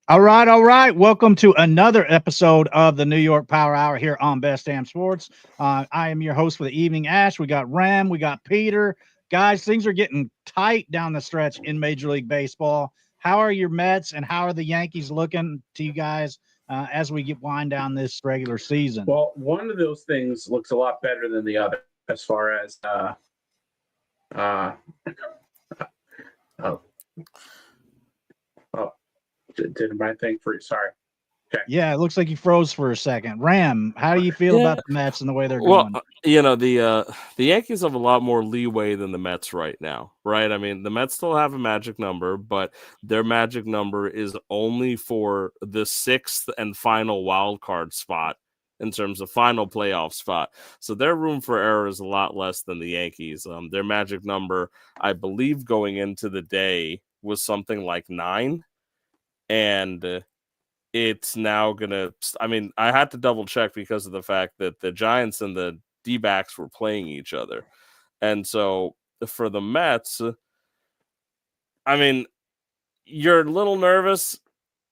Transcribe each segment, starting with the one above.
All right, all right. Welcome to another episode of the New York Power Hour here on Best Damn Sports. I am your host for the evening, Ash. We got Ram, we got Peter. Guys, things are getting tight down the stretch in Major League Baseball. How are your Mets and how are the Yankees looking to you guys as we get wind down this regular season? Well, one of those things looks a lot better than the other as far as uh oh oh did my thing for you. Sorry. Okay. Yeah, it looks like you froze for a second. Ram, how do you feel Yeah, about the Mets and the way they're well, going? the Yankees have a lot more leeway than the Mets right now, right? I mean, the Mets still have a magic number, but their magic number is only for the sixth and final wild card spot in terms of final playoff spot. So their room for error is a lot less than the Yankees. Their magic number, I believe, going into the day was something like 9, and it's now gonna. I mean, I had to double check because of the fact that the Giants and the D-backs were playing each other, and so for the Mets, I mean, you're a little nervous,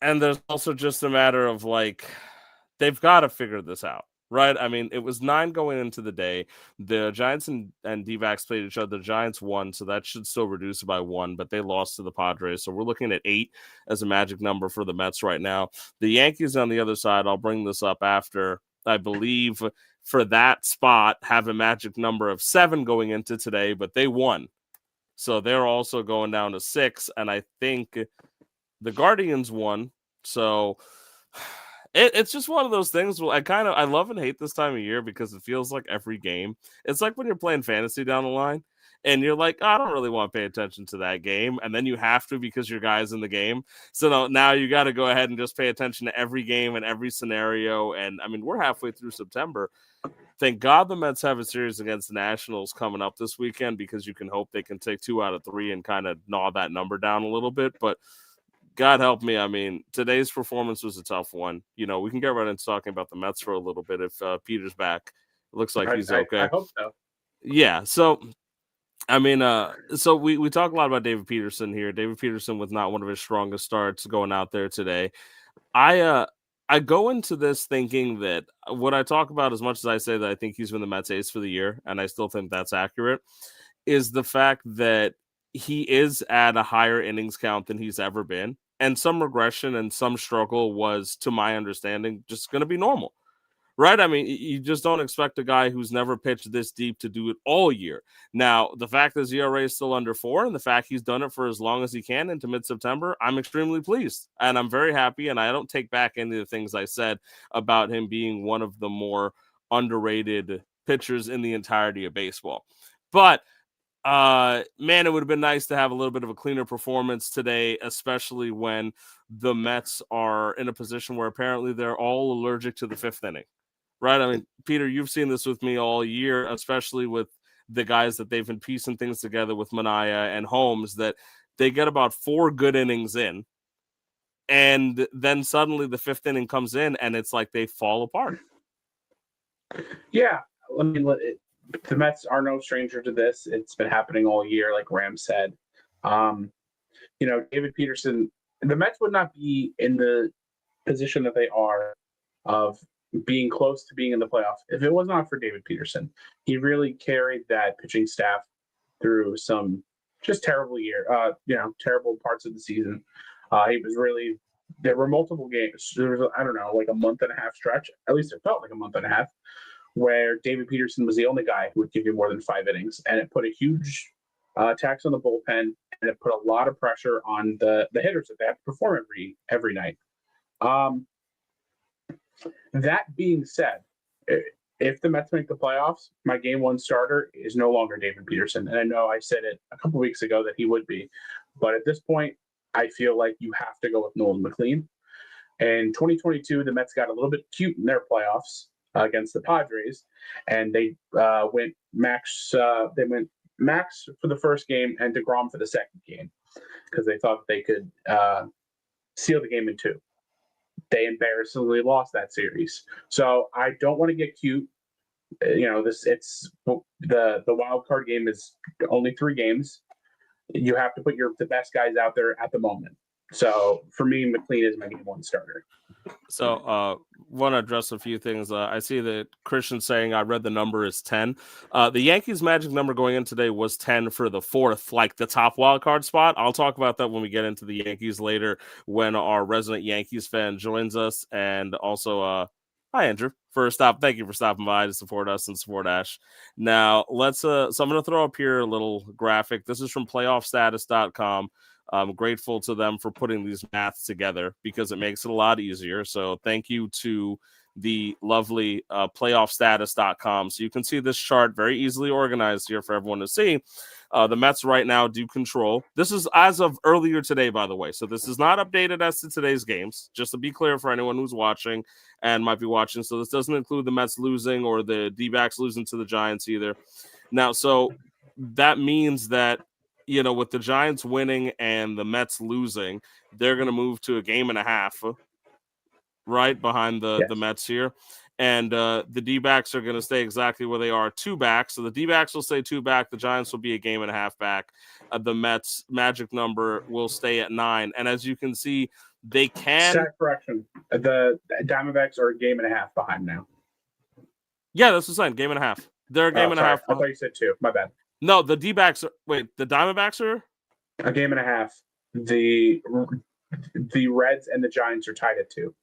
and there's also just a matter of like they've got to figure this out. Right, I mean, it was 9 going into the day. The Giants and D-backs played each other. The Giants won, so that should still reduce it by 1, but they lost to the Padres. So we're looking at 8 as a magic number for the Mets right now. The Yankees on the other side, I'll bring this up after, I believe, for that spot, have a magic number of 7 going into today, but they won. So they're also going down to 6, and I think the Guardians won. So it's just one of those things. I love and hate this time of year because it feels like every game. It's like when you're playing fantasy down the line and you're like, oh, I don't really want to pay attention to that game. And then you have to because your guy's in the game. So now you got to go ahead and just pay attention to every game and every scenario. And I mean, we're halfway through September. Thank God the Mets have a series against the Nationals coming up this weekend because you can hope they can take 2 out of 3 and kind of gnaw that number down a little bit. But God help me. I mean, today's performance was a tough one. We can get right into talking about the Mets for a little bit if Peter's back. It looks like he's I okay. hope so. Yeah. So, I mean, so we talk a lot about David Peterson here. David Peterson was not one of his strongest starts going out there today. I go into this thinking that what I talk about, as much as I say that I think he's been the Mets ace for the year, and I still think that's accurate, is the fact that he is at a higher innings count than he's ever been. And some regression and some struggle was, to my understanding, just going to be normal. Right? I mean, you just don't expect a guy who's never pitched this deep to do it all year. Now, the fact that his ERA is still under 4 and the fact he's done it for as long as he can into mid-September, I'm extremely pleased. And I'm very happy, and I don't take back any of the things I said about him being one of the more underrated pitchers in the entirety of baseball. But man, it would have been nice to have a little bit of a cleaner performance today, especially when the Mets are in a position where apparently they're all allergic to the 5th inning. Right? I mean, Peter, you've seen this with me all year, especially with the guys that they've been piecing things together with Manaea and Holmes, that they get about 4 good innings in, and then suddenly the 5th inning comes in, and it's like they fall apart. Yeah, I mean, the Mets are no stranger to this. It's been happening all year, like Ram said. David Peterson, the Mets would not be in the position that they are of being close to being in the playoffs if it was not for David Peterson. He really carried that pitching staff through some just terrible parts of the season. He was really there were multiple games. There was, I don't know, like a month and a half stretch. At least it felt like a month and a half, where David Peterson was the only guy who would give you more than 5 innings, and it put a huge tax on the bullpen, and it put a lot of pressure on the hitters that they have to perform every night. That being said, if the Mets make the playoffs, my game 1 starter is no longer David Peterson. And I know I said it a couple weeks ago that he would be. But at this point, I feel like you have to go with Nolan McLean. In 2022, the Mets got a little bit cute in their playoffs against the Padres, and they went Max. They went Max for the first game and DeGrom for the second game because they thought they could seal the game in 2. They embarrassingly lost that series. So I don't want to get cute. It's the wild card game is only 3 games. You have to put the best guys out there at the moment. So for me, McLean is my game one starter. So, want to address a few things. I see that Christian saying I read the number is 10. The Yankees' magic number going in today was 10 for the fourth, like the top wild card spot. I'll talk about that when we get into the Yankees later, when our resident Yankees fan joins us. And also, hi Andrew. First off, thank you for stopping by to support us and support Ash. Now, let's. So I'm going to throw up here a little graphic. This is from PlayoffStatus.com. I'm grateful to them for putting these maths together because it makes it a lot easier. So thank you to the lovely playoffstatus.com. So you can see this chart very easily organized here for everyone to see. The Mets right now do control. This is as of earlier today, by the way. So this is not updated as to today's games, just to be clear for anyone who's watching and might be watching. So this doesn't include the Mets losing or the D-backs losing to the Giants either. Now, so that means that, you know, with the Giants winning and the Mets losing, they're going to move to a game and a half, right behind the Mets here. And the D-backs are going to stay exactly where they are, 2 back. So the D-backs will stay 2 back. The Giants will be a game and a half back. The Mets' magic number will stay at 9. And as you can see, they can... Stat correction. The Diamondbacks are a game and a half behind now. Yeah, that's what I'm saying. Game and a half. They're a game and a half. I thought you said 2. My bad. No, the D-backs are... Wait, the Diamondbacks are... A game and a half. The Reds and the Giants are tied at 2.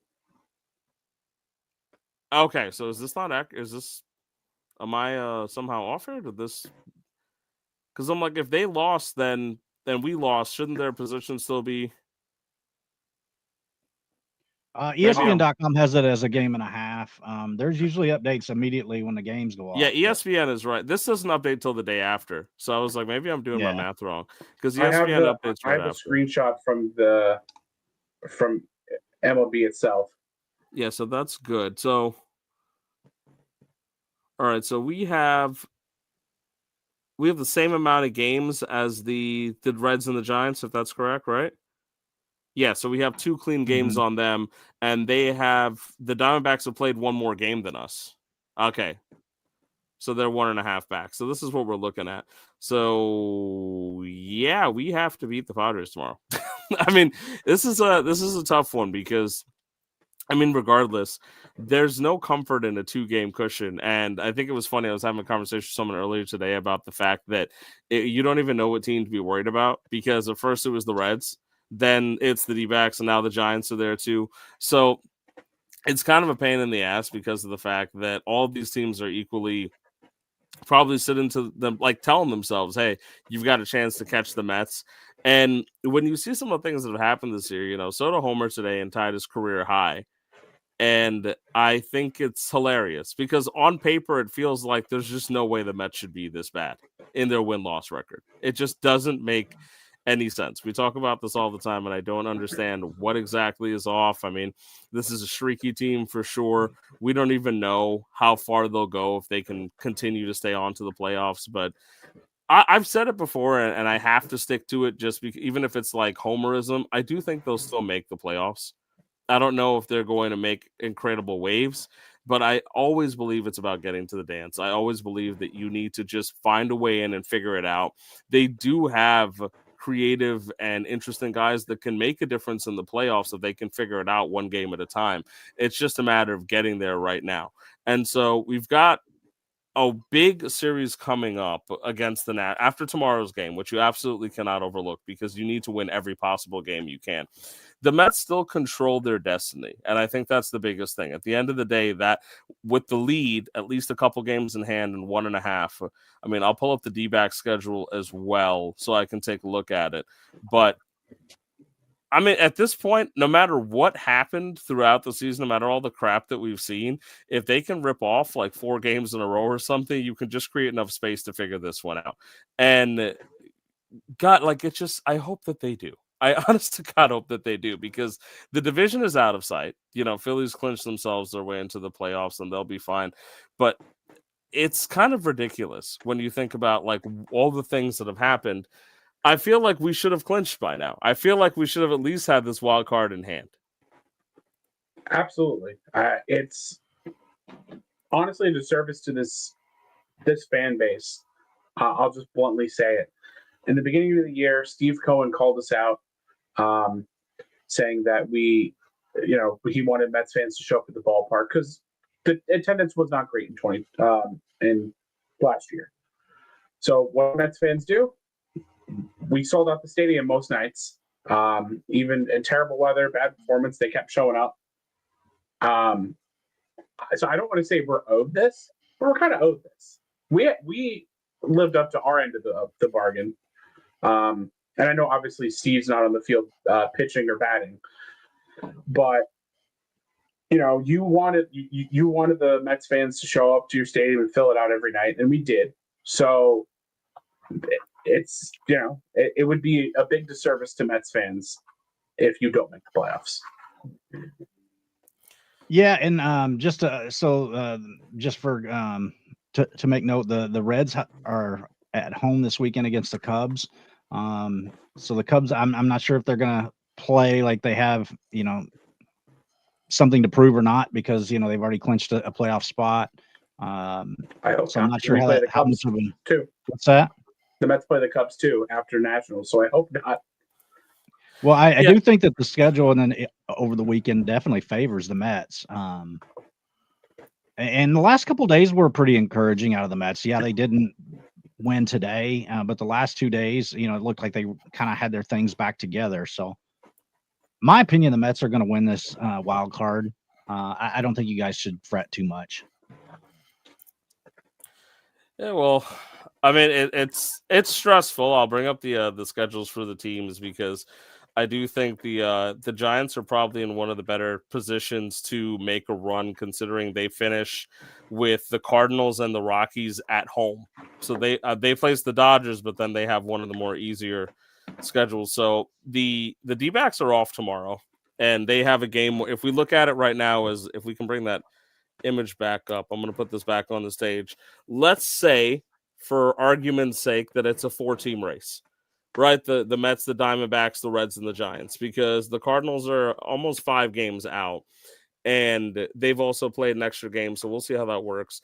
Okay, so is this not accurate? Is this... Am I somehow off here? Did this... Because I'm like, if they lost, then we lost. Shouldn't their position still be... ESPN.com has it as a game and a half. There's usually updates immediately when the games go off. Yeah, ESPN is right. This doesn't update till the day after. So I was like, maybe I'm doing my math wrong. Because ESPN updates right after. I have a screenshot from MLB itself. Yeah, so that's good. So, all right, so we have the same amount of games as the Reds and the Giants, if that's correct, right? Yeah, so we have 2 clean games on them, and the Diamondbacks have played 1 more game than us. Okay. So they're 1.5 back. So this is what we're looking at. So yeah, we have to beat the Padres tomorrow. I mean, this is a tough one because, I mean, regardless, there's no comfort in a 2-game cushion. And I think it was funny. I was having a conversation with someone earlier today about the fact that you don't even know what team to be worried about, because at first it was the Reds. Then it's the D-backs, and now the Giants are there too. So it's kind of a pain in the ass because of the fact that all these teams are equally probably sitting to them, like telling themselves, hey, you've got a chance to catch the Mets. And when you see some of the things that have happened this year, you know, Soto homer today and tied his career high. And I think it's hilarious because on paper, it feels like there's just no way the Mets should be this bad in their win-loss record. It just doesn't make any sense. We talk about this all the time, and I don't understand what exactly is off. I mean, this is a streaky team for sure. We don't even know how far they'll go if they can continue to stay on to the playoffs. But I've said it before, and I have to stick to it just because, even if it's like homerism, I do think they'll still make the playoffs. I don't know if they're going to make incredible waves, but I always believe it's about getting to the dance. I always believe that you need to just find a way in and figure it out. They do have creative and interesting guys that can make a difference in the playoffs if they can figure it out one game at a time. It's just a matter of getting there right now. And so we've got a big series coming up against the Nats after tomorrow's game, which you absolutely cannot overlook because you need to win every possible game you can. The Mets still control their destiny, and I think that's the biggest thing. At the end of the day, that with the lead, at least a couple games in hand and 1.5, I mean, I'll pull up the D-back schedule as well so I can take a look at it. But I mean, at this point, no matter what happened throughout the season, no matter all the crap that we've seen, if they can rip off like 4 games in a row or something, you can just create enough space to figure this one out. And God, like, it's just, I hope that they do. I honest to God hope that they do, because the division is out of sight. You know, Phillies clinched themselves their way into the playoffs and they'll be fine. But it's kind of ridiculous when you think about like all the things that have happened. I feel like we should have clinched by now. I feel like we should have at least had this wild card in hand. Absolutely. It's honestly a disservice to this fan base. I'll just bluntly say it. In the beginning of the year, Steve Cohen called us out saying that he wanted Mets fans to show up at the ballpark because the attendance was not great in last year. So what Mets fans do? We sold out the stadium most nights. Even in terrible weather, bad performance, they kept showing up. So I don't want to say we're owed this, but we're kind of owed this. We lived up to our end of the bargain. And I know obviously Steve's not on the field pitching or batting, but you wanted the Mets fans to show up to your stadium and fill it out every night, and we did. So it's it would be a big disservice to Mets fans if you don't make the playoffs. Yeah, and just for to make note, the Reds are at home this weekend against the Cubs. So the Cubs, I'm not sure if they're gonna play like they have, something to prove or not, because they've already clinched a playoff spot. I hope so not. I'm not sure how much of them. Too. What's that? The Mets play the Cubs too after Nationals, so I hope not. Well, I do think that the schedule and then over the weekend definitely favors the Mets. And the last couple of days were pretty encouraging out of the Mets. Yeah, they didn't win today, but the last 2 days, it looked like they kind of had their things back together. So, my opinion, the Mets are going to win this wild card. I don't think you guys should fret too much. Yeah, well, I mean, it's stressful. I'll bring up the schedules for the teams because I do think the Giants are probably in one of the better positions to make a run, considering they finish with the Cardinals and the Rockies at home. So they face the Dodgers, but then they have one of the more easier schedules. So the D-backs are off tomorrow, and they have a game. If we look at it right now, as if we can bring that image back up, I'm going to put this back on the stage. Let's say, for argument's sake, that it's a 4-team race. Right, the Mets, the Diamondbacks, the Reds, and the Giants, because the Cardinals are almost 5 games out, and they've also played an extra game, so we'll see how that works.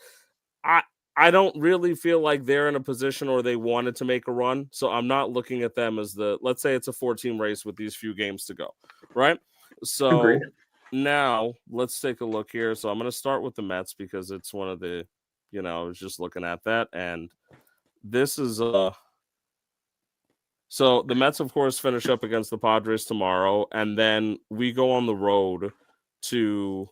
I don't really feel like they're in a position or they wanted to make a run, so I'm not looking at them as let's say it's a 4-team race with these few games to go, right? So Agreed. Now let's take a look here. So I'm going to start with the Mets because it's one of the, I was just looking at that, and this is So the Mets, of course, finish up against the Padres tomorrow, and then we go on the road to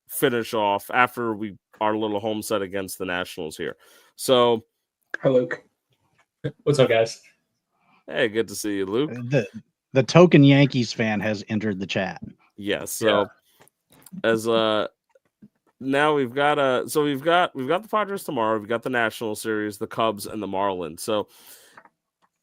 finish off after our little home set against the Nationals here. So, hi, Luke. What's up, guys? Hey, good to see you, Luke. The token Yankees fan has entered the chat. Yes. So, as now we've got the Padres tomorrow. We've got the National Series, the Cubs, and the Marlins. So,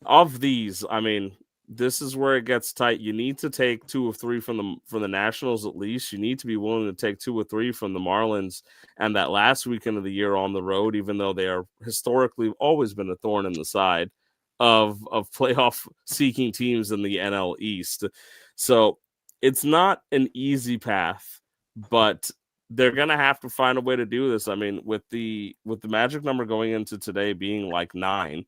of these, I mean, this is where it gets tight. You need to take 2 of 3 from the Nationals at least. You need to be willing to take 2 or 3 from the Marlins and that last weekend of the year on the road, even though they are historically always been a thorn in the side of playoff seeking teams in the NL East. So it's not an easy path, but they're gonna have to find a way to do this. I mean, with the magic number going into today being like 9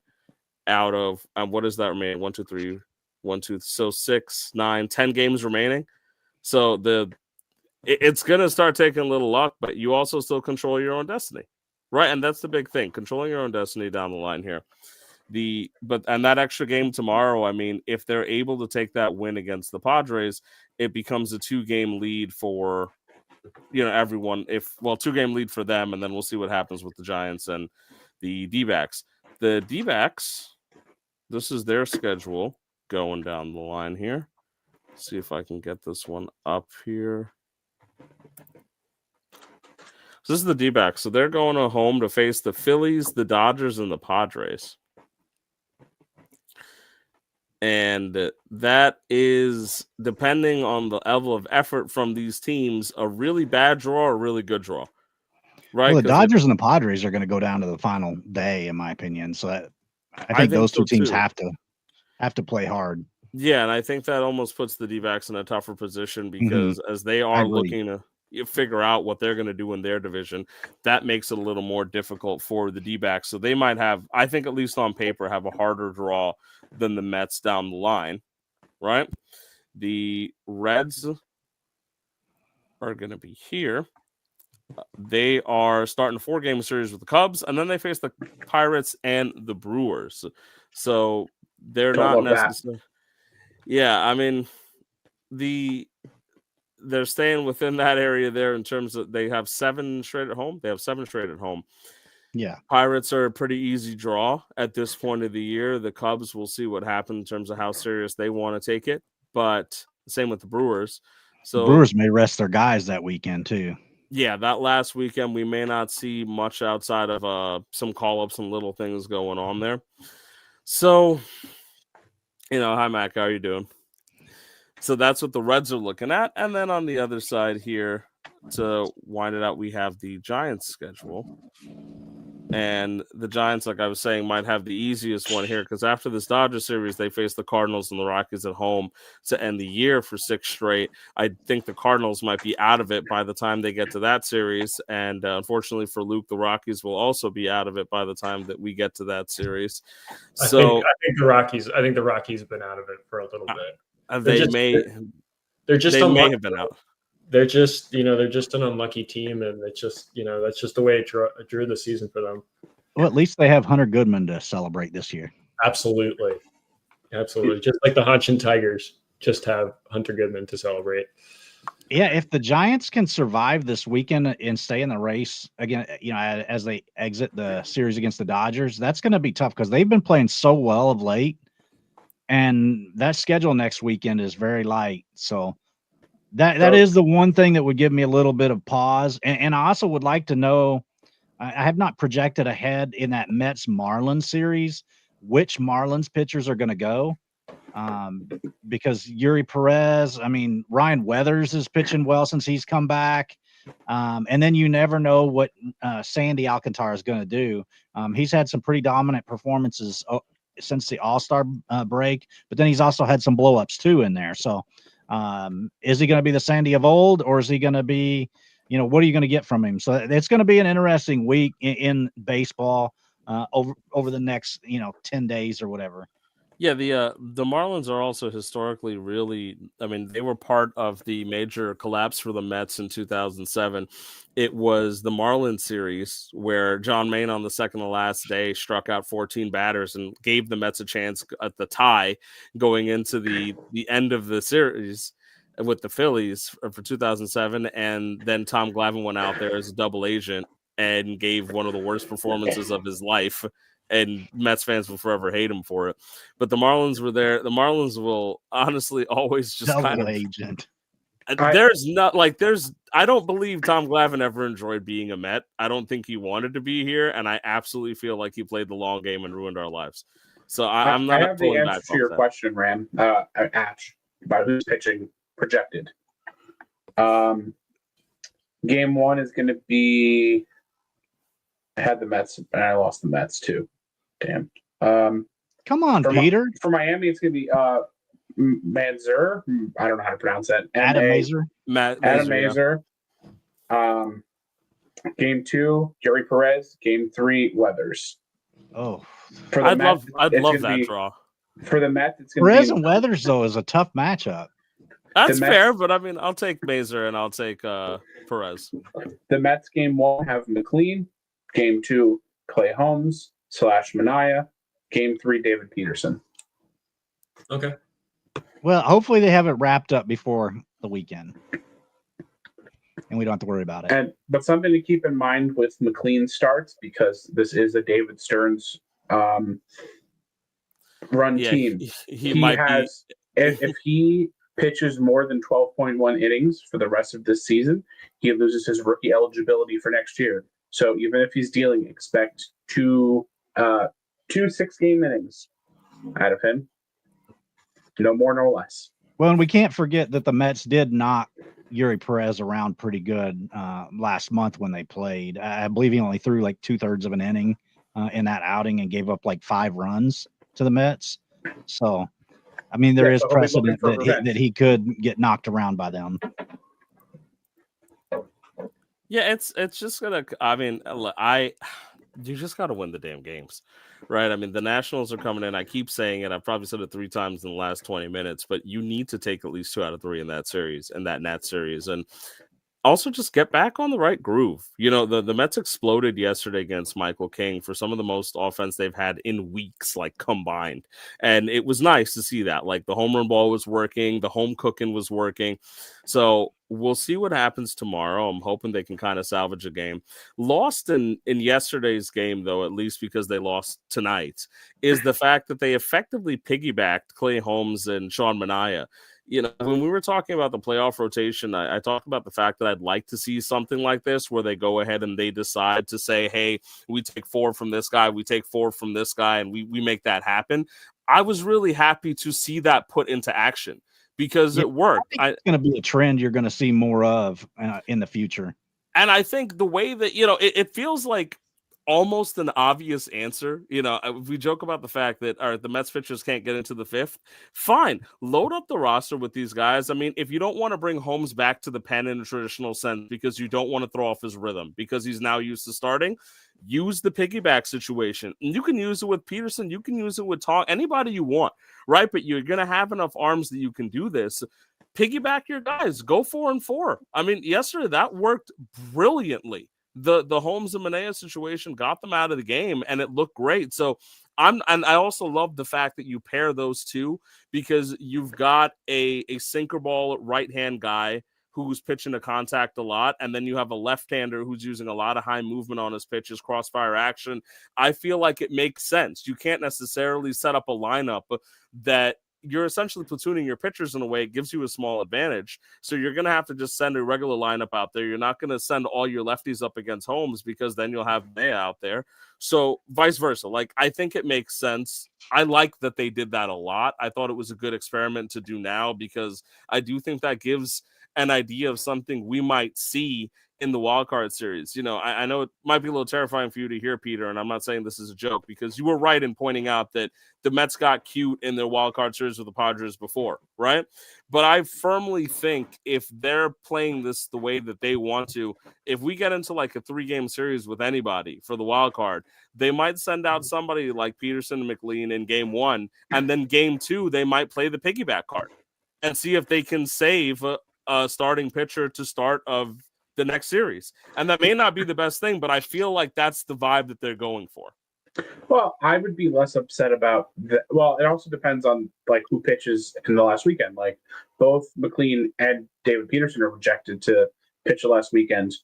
out of what does that remain? 1, 2, 3, 1, 2. So 6, 9, 10 games remaining. So it's gonna start taking a little luck, but you also still control your own destiny, right? And that's the big thing, controlling your own destiny down the line here. And that extra game tomorrow, I mean, if they're able to take that win against the Padres, it becomes a 2-game lead for everyone. 2-game lead for them, and then we'll see what happens with the Giants and the D-backs. The D-backs, this is their schedule going down the line here. Let's see if I can get this one up here. So this is the D-backs. So they're going home to face the Phillies, the Dodgers, and the Padres. And that is, depending on the level of effort from these teams, a really bad draw or a really good draw. Right? Well, the Dodgers and the Padres are going to go down to the final day, in my opinion. So I think those two teams have to play hard. Yeah, and I think that almost puts the D-backs in a tougher position because as they are looking to figure out what they're going to do in their division, that makes it a little more difficult for the D-backs. So they might have, I think at least on paper, have a harder draw than the Mets down the line, right? The Reds are going to be here. They are starting a 4-game series with the Cubs, and then they face the Pirates and the Brewers. So they're not necessarily. Yeah, I mean, they're staying within that area there in terms of they have 7 straight at home. They have 7 straight at home. Yeah. Pirates are a pretty easy draw at this point of the year. The Cubs, will see what happens in terms of how serious they want to take it. But same with the Brewers. So the Brewers may rest their guys that weekend too. Yeah, that last weekend we may not see much outside of some call-ups and little things going on there. So, hi Mac, how are you doing? So that's what the Reds are looking at. And then on the other side here, to wind it out, we have the Giants schedule. And the Giants, like I was saying, might have the easiest one here because after this Dodgers series, they face the Cardinals and the Rockies at home to end the year for 6 straight. I think the Cardinals might be out of it by the time they get to that series. And unfortunately for Luke, the Rockies will also be out of it by the time that we get to that series. I think the Rockies have been out of it for a little bit. They may have been out. They're just an unlucky team, and it's just, that's just the way it drew the season for them. Well, at least they have Hunter Goodman to celebrate this year. Absolutely. Just like the Hanshin Tigers just have Hunter Goodman to celebrate. Yeah, if the Giants can survive this weekend and stay in the race again, as they exit the series against the Dodgers, that's going to be tough because they've been playing so well of late, and that schedule next weekend is very light. So that is the one thing that would give me a little bit of pause. And I also would like to know, I have not projected ahead in that Mets-Marlins series, which Marlins pitchers are going to go. Because Yuri Perez, Ryan Weathers is pitching well since he's come back. And then you never know what Sandy Alcantara is going to do. He's had some pretty dominant performances since the All-Star break, but then he's also had some blow-ups too in there. So is he going to be the Sandy of old, or is he going to be, what are you going to get from him? So it's going to be an interesting week in baseball over the next, 10 days or whatever. Yeah, the Marlins are also historically really, they were part of the major collapse for the Mets in 2007. It was the Marlins series where John Maine on the second to last day struck out 14 batters and gave the Mets a chance at the tie going into the end of the series with the Phillies for 2007. And then Tom Glavine went out there as a double agent and gave one of the worst performances of his life. And Mets fans will forever hate him for it. But the Marlins were there. The Marlins will honestly always just double agent. I don't believe Tom Glavine ever enjoyed being a Met. I don't think he wanted to be here, and I absolutely feel like he played the long game and ruined our lives. So I'm not. I have the answer to your question, Ram. Ash, about who's pitching projected. Game 1 is going to be. I had the Mets, and I lost the Mets too. Damn. Come on, Peter. For Miami, it's going to be Manzer. I don't know how to pronounce that. Adam Mazer. Adam Mazer. Yeah. Game 2, Yuri Perez. Game 3, Weathers. Oh, I'd love that draw. For the Mets, it's going to be Perez and Weathers though is a tough matchup. That's fair, but I'll take Mazer and I'll take Perez. The Mets game 1 have McLean. Game 2, Clay Holmes / Mania. Game 3, David Peterson. Okay. Well, hopefully they have it wrapped up before the weekend, and we don't have to worry about it. But something to keep in mind with McLean starts, because this is a David Stearns run team. If he pitches more than 12.1 innings for the rest of this season, he loses his rookie eligibility for next year. So even if he's dealing, expect two 6-game innings out of him. No more, no less. Well, and we can't forget that the Mets did knock Yuri Perez around pretty good last month when they played. I believe he only threw like 2/3 of an inning in that outing and gave up like 5 runs to the Mets. So, there is precedent that he could get knocked around by them. Yeah, it's just gonna. You just got to win the damn games, right? I mean, the Nationals are coming in. I keep saying it. I've probably said it 3 times in the last 20 minutes, but you need to take at least 2 out of 3 in that series, in that Nats series. And also just get back on the right groove. You know, the Mets exploded yesterday against Michael King for some of the most offense they've had in weeks, like combined. And it was nice to see that. Like the home run ball was working, the home cooking was working. So we'll see what happens tomorrow. I'm hoping they can kind of salvage a game. Lost in yesterday's game, though, at least because they lost tonight, is the fact that they effectively piggybacked Clay Holmes and Sean Manaea. You know, when we were talking about the playoff rotation, I talked about the fact that I'd like to see something like this where they go ahead and they decide to say, hey, we take 4 from this guy, we take 4 from this guy, and we make that happen. I was really happy to see that put into action because it worked. It's going to be a trend you're going to see more of in the future. And I think the way that, you know, it feels like almost an obvious answer. You know, we joke about the fact that all right, the Mets pitchers can't get into the 5th. Fine, load up the roster with these guys. I mean, if you don't want to bring Holmes back to the pen in a traditional sense because you don't want to throw off his rhythm because he's now used to starting, use the piggyback situation. And you can use it with Peterson. You can use it with anybody you want, right? But you're going to have enough arms that you can do this. Piggyback your guys. Go 4-4. I mean, yesterday that worked brilliantly. The Holmes and Manaea situation got them out of the game, and it looked great. So and I also love the fact that you pair those two because you've got a sinker ball right-hand guy who's pitching to contact a lot, and then you have a left-hander who's using a lot of high movement on his pitches, crossfire action. I feel like it makes sense. You can't necessarily set up a lineup that you're essentially platooning your pitchers in a way. It gives you a small advantage. So you're going to have to just send a regular lineup out there. You're not going to send all your lefties up against Holmes because then you'll have Manaea out there. So vice versa. Like, I think it makes sense. I like that they did that a lot. I thought it was a good experiment to do now because I do think that gives an idea of something we might see in the wildcard series. You know, I know it might be a little terrifying for you to hear, Peter, and I'm not saying this is a joke because you were right in pointing out that the Mets got cute in their wildcard series with the Padres before, right? But I firmly think if they're playing this the way that they want to, if we get into like a 3-game series with anybody for the wildcard, they might send out somebody like Peterson and McLean in game 1, and then game 2, they might play the piggyback card and see if they can save a starting pitcher to start of the next series. And that may not be the best thing, but I feel like that's the vibe that they're going for. Well, I would be less upset about that. Well, it also depends on like who pitches in the last weekend. Like both McLean and David Peterson are projected to pitch the last weekend.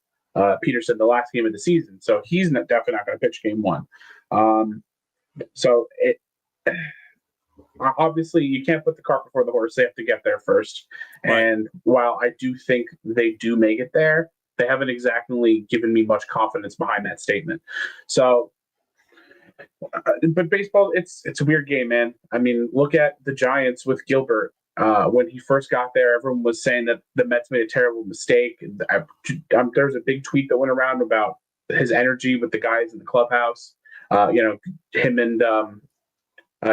Peterson, the last game of the season. So he's definitely not going to pitch game 1. So it obviously you can't put the cart before the horse. They have to get there first. Right. And while I do think they do make it there, they haven't exactly given me much confidence behind that statement. So, but baseball, it's a weird game, man. I mean, look at the Giants with Gilbert. When he first got there, everyone was saying that the Mets made a terrible mistake. There was a big tweet that went around about his energy with the guys in the clubhouse. You know, him and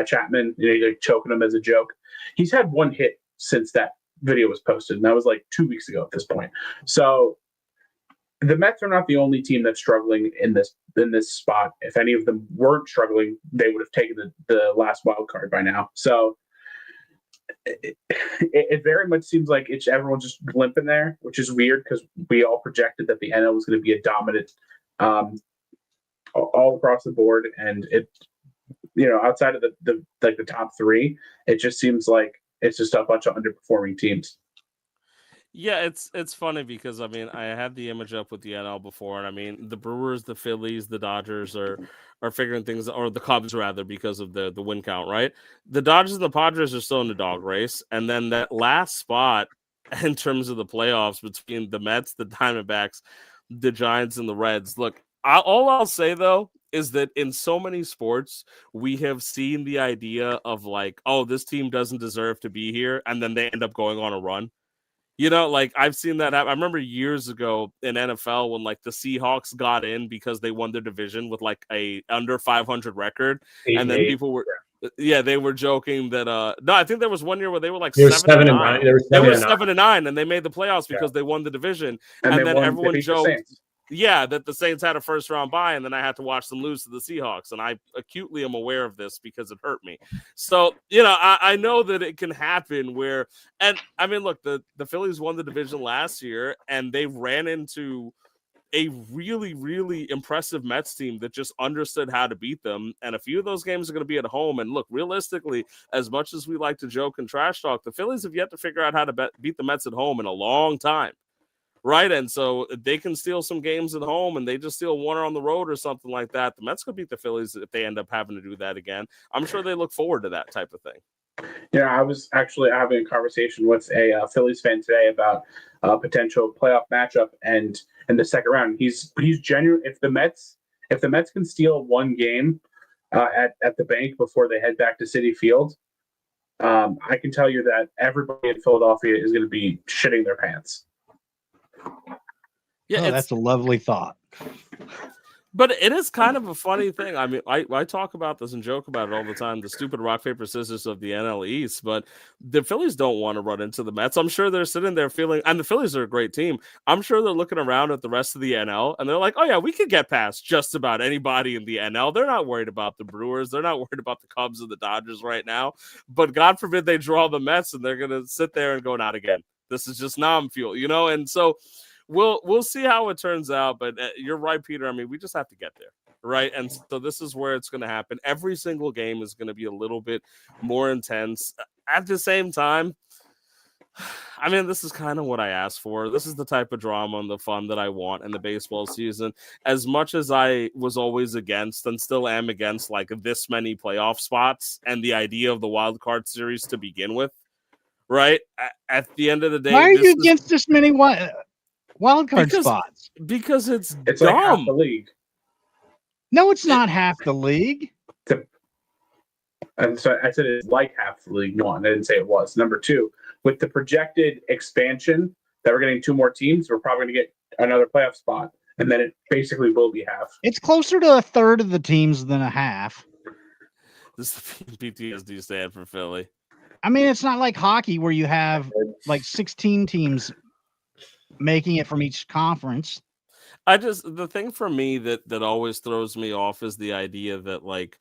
Chapman, you know, like choking him as a joke. He's had 1 hit since that video was posted, and that was like 2 weeks ago at this point. So the Mets are not the only team that's struggling in this spot. If any of them weren't struggling, they would have taken the last wild card by now. So it very much seems like everyone's just limping there, which is weird because we all projected that the NL was going to be a dominant all across the board, and it, you know, outside of the top 3, it just seems like it's just a bunch of underperforming teams. Yeah, it's funny because I mean I had the image up with the NL before, and I mean the Brewers, the Phillies, the Dodgers are figuring things, or the Cubs rather, because of the win count, right? The Dodgers and the Padres are still in the dog race, and then that last spot in terms of the playoffs between the Mets, the Diamondbacks, the Giants, and the Reds. Look, all I'll say though is that in so many sports we have seen the idea of like, oh, this team doesn't deserve to be here, and then they end up going on a run. You know, like I've seen that happen. I remember years ago in NFL when like the Seahawks got in because they won their division with like a under 500 record. And then people were, they were joking that, no, I think there was one year where they were like 7-9. They were 7-9 and they made the playoffs because they won the division. And then everyone joked. yeah, that the Saints had a first round bye, and then I had to watch them lose to the Seahawks. And I acutely am aware of this because it hurt me. So, I know that it can happen where, and I mean, look, the Phillies won the division last year, and they ran into a really, really impressive Mets team that just understood how to beat them. And a few of those games are going to be at home. And look, realistically, as much as we like to joke and trash talk, the Phillies have yet to figure out how to beat the Mets at home in a long time. Right. And so they can steal some games at home and they just steal one on the road or something like that. The Mets could beat the Phillies if they end up having to do that again. I'm sure they look forward to that type of thing. Yeah, I was actually having a conversation with a Phillies fan today about a potential playoff matchup and in the second round. He's genuine. If the Mets can steal one game at the bank before they head back to Citi Field, I can tell you that everybody in Philadelphia is going to be shitting their pants. Yeah, that's a lovely thought. But it is kind of a funny thing. I mean, I talk about this and joke about it all the time, the stupid rock, paper, scissors of the NL East, but the Phillies don't want to run into the Mets. I'm sure they're sitting there feeling, and the Phillies are a great team. I'm sure they're looking around at the rest of the NL, and they're like, oh yeah, we could get past just about anybody in the NL. They're not worried about the Brewers. They're not worried about the Cubs and the Dodgers right now. But God forbid they draw the Mets, and they're going to sit there and go, not again. This is just non-fuel, And so We'll see how it turns out, but you're right, Peter. I mean, we just have to get there, right? And so this is where it's going to happen. Every single game is going to be a little bit more intense. At the same time, I mean, this is kind of what I asked for. This is the type of drama and the fun that I want in the baseball season. As much as I was always against and still am against like this many playoff spots and the idea of the wild card series to begin with, right? At the end of the day, why are you against this many wild card spots? Because it's dumb. Like half the league. No, it's not half the league. And so I said it's like half the league. One, I didn't say it was. Number two, with the projected expansion that we're getting 2 more teams, we're probably going to get another playoff spot, and then it basically will be half. It's closer to a third of the teams than a half. This is the PTSD stand for Philly. I mean, it's not like hockey where you have like 16 teams making it from each conference. The thing for me that always throws me off is the idea that like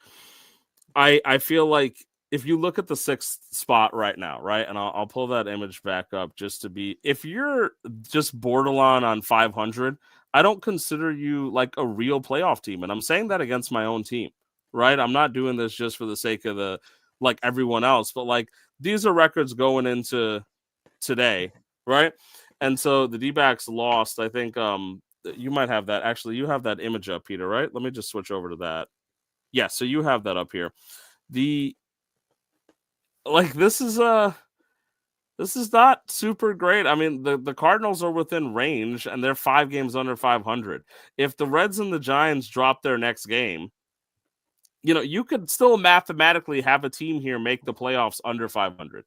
I feel like if you look at the 6th spot right now, right, and I'll pull that image back up just to be, if you're just borderline on 500, I don't consider you like a real playoff team, and I'm saying that against my own team, right? I'm not doing this just for the sake of the like everyone else, but like these are records going into today, right? And so the D-backs lost. I think you might have that. Actually, you have that image up, Peter, right? Let me just switch over to that. Yeah, so you have that up here. This is not super great. I mean, the Cardinals are within range, and they're 5 games under 500. If the Reds and the Giants drop their next game, you could still mathematically have a team here make the playoffs under 500.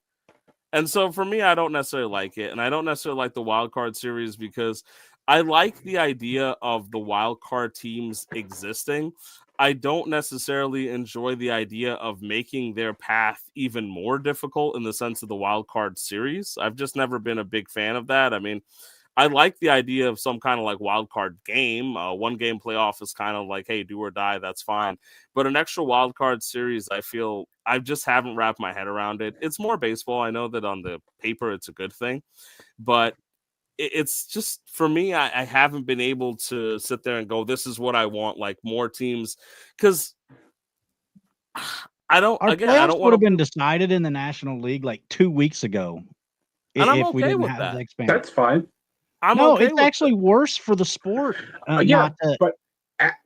And so for me, I don't necessarily like it. And I don't necessarily like the wild card series because I like the idea of the wild card teams existing. I don't necessarily enjoy the idea of making their path even more difficult in the sense of the wild card series. I've just never been a big fan of that. I mean, I like the idea of some kind of like wild card game. 1 game playoff is kind of like, hey, do or die. That's fine. But an extra wild card series, I feel I just haven't wrapped my head around it. It's more baseball. I know that on the paper, it's a good thing, but it's just for me, I haven't been able to sit there and go, this is what I want. Like more teams. Cause I don't would have been decided in the National League like 2 weeks ago. And I'm if okay we didn't with have that. the expansion. That's fine. It's actually worse for the sport. But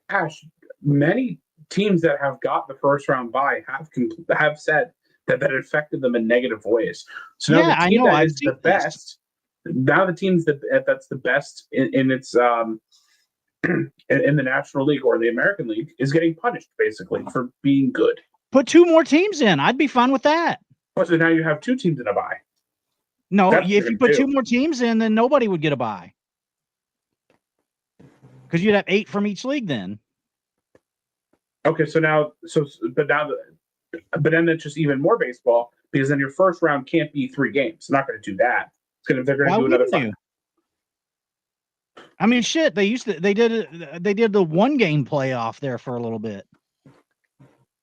Ash, many teams that have got the first round bye have said that it affected them in negative ways. So now the team that is the best, now the team's that's the best in its in the National League or the American League is getting punished basically for being good. Put 2 more teams in. I'd be fine with that. So now you have 2 teams in a bye. No, if you put 2 more teams in, then nobody would get a bye. Because you'd have 8 from each league then. Okay, but then it's just even more baseball because then your first round can't be 3 games. They're not going to do that. They're going to do another 5. I mean, shit. They did the 1-game playoff there for a little bit.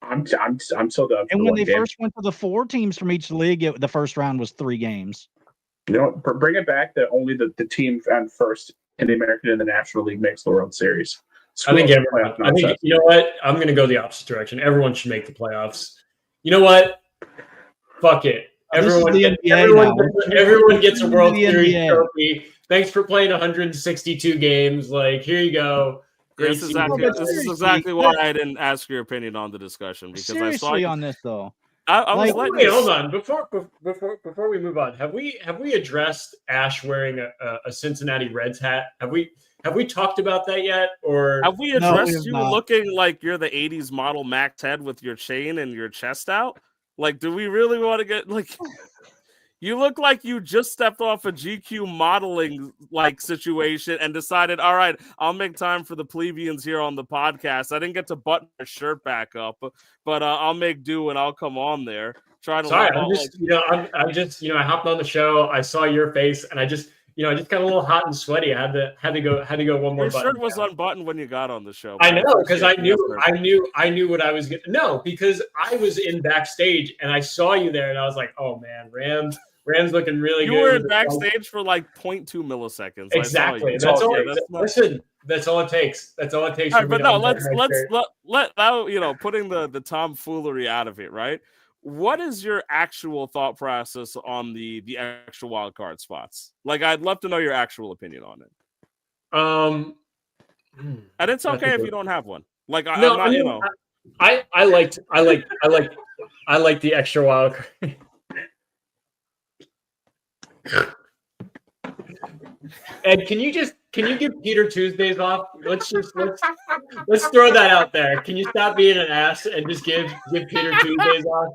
I'm so done. And when they first went to the 4 teams from each league, the first round was 3 games. You know, bring it back that only the team and first in the American and the National League makes the World Series. I think you know what? I'm going to go the opposite direction. Everyone should make the playoffs. You know what? Fuck it. Everyone gets a World Series trophy. Thanks for playing 162 games. Like, here you go. This is exactly why I didn't ask your opinion on the discussion, because seriously I saw you, on this though. Wait, hold on. Before we move on, have we addressed Ash wearing a Cincinnati Reds hat? Have we talked about that yet? Or have we addressed you looking like you're the 80s model Max Head with your chain and your chest out? Like, do we really want to get like? You look like you just stepped off a GQ modeling like situation and decided, all right, I'll make time for the plebeians here on the podcast. I didn't get to button my shirt back up, but I'll make do and I'll come on there. I hopped on the show. I saw your face and I just got a little hot and sweaty. I had to go one more. Your shirt was unbuttoned when you got on the show. I know, because I knew what I was getting. No, because I was in backstage and I saw you there and I was like, oh man, Rams looking really good. You were in backstage for like 0.2 milliseconds. Exactly. That's all it takes. That's all it takes. All right, but no, let putting the tomfoolery out of it, right? What is your actual thought process on the extra wild card spots? Like, I'd love to know your actual opinion on it. And it's okay if you don't have one. Like, I like the extra wild card. Ed, can you give Peter Tuesdays off? Let's throw that out there. Can you stop being an ass and just give Peter Tuesdays off?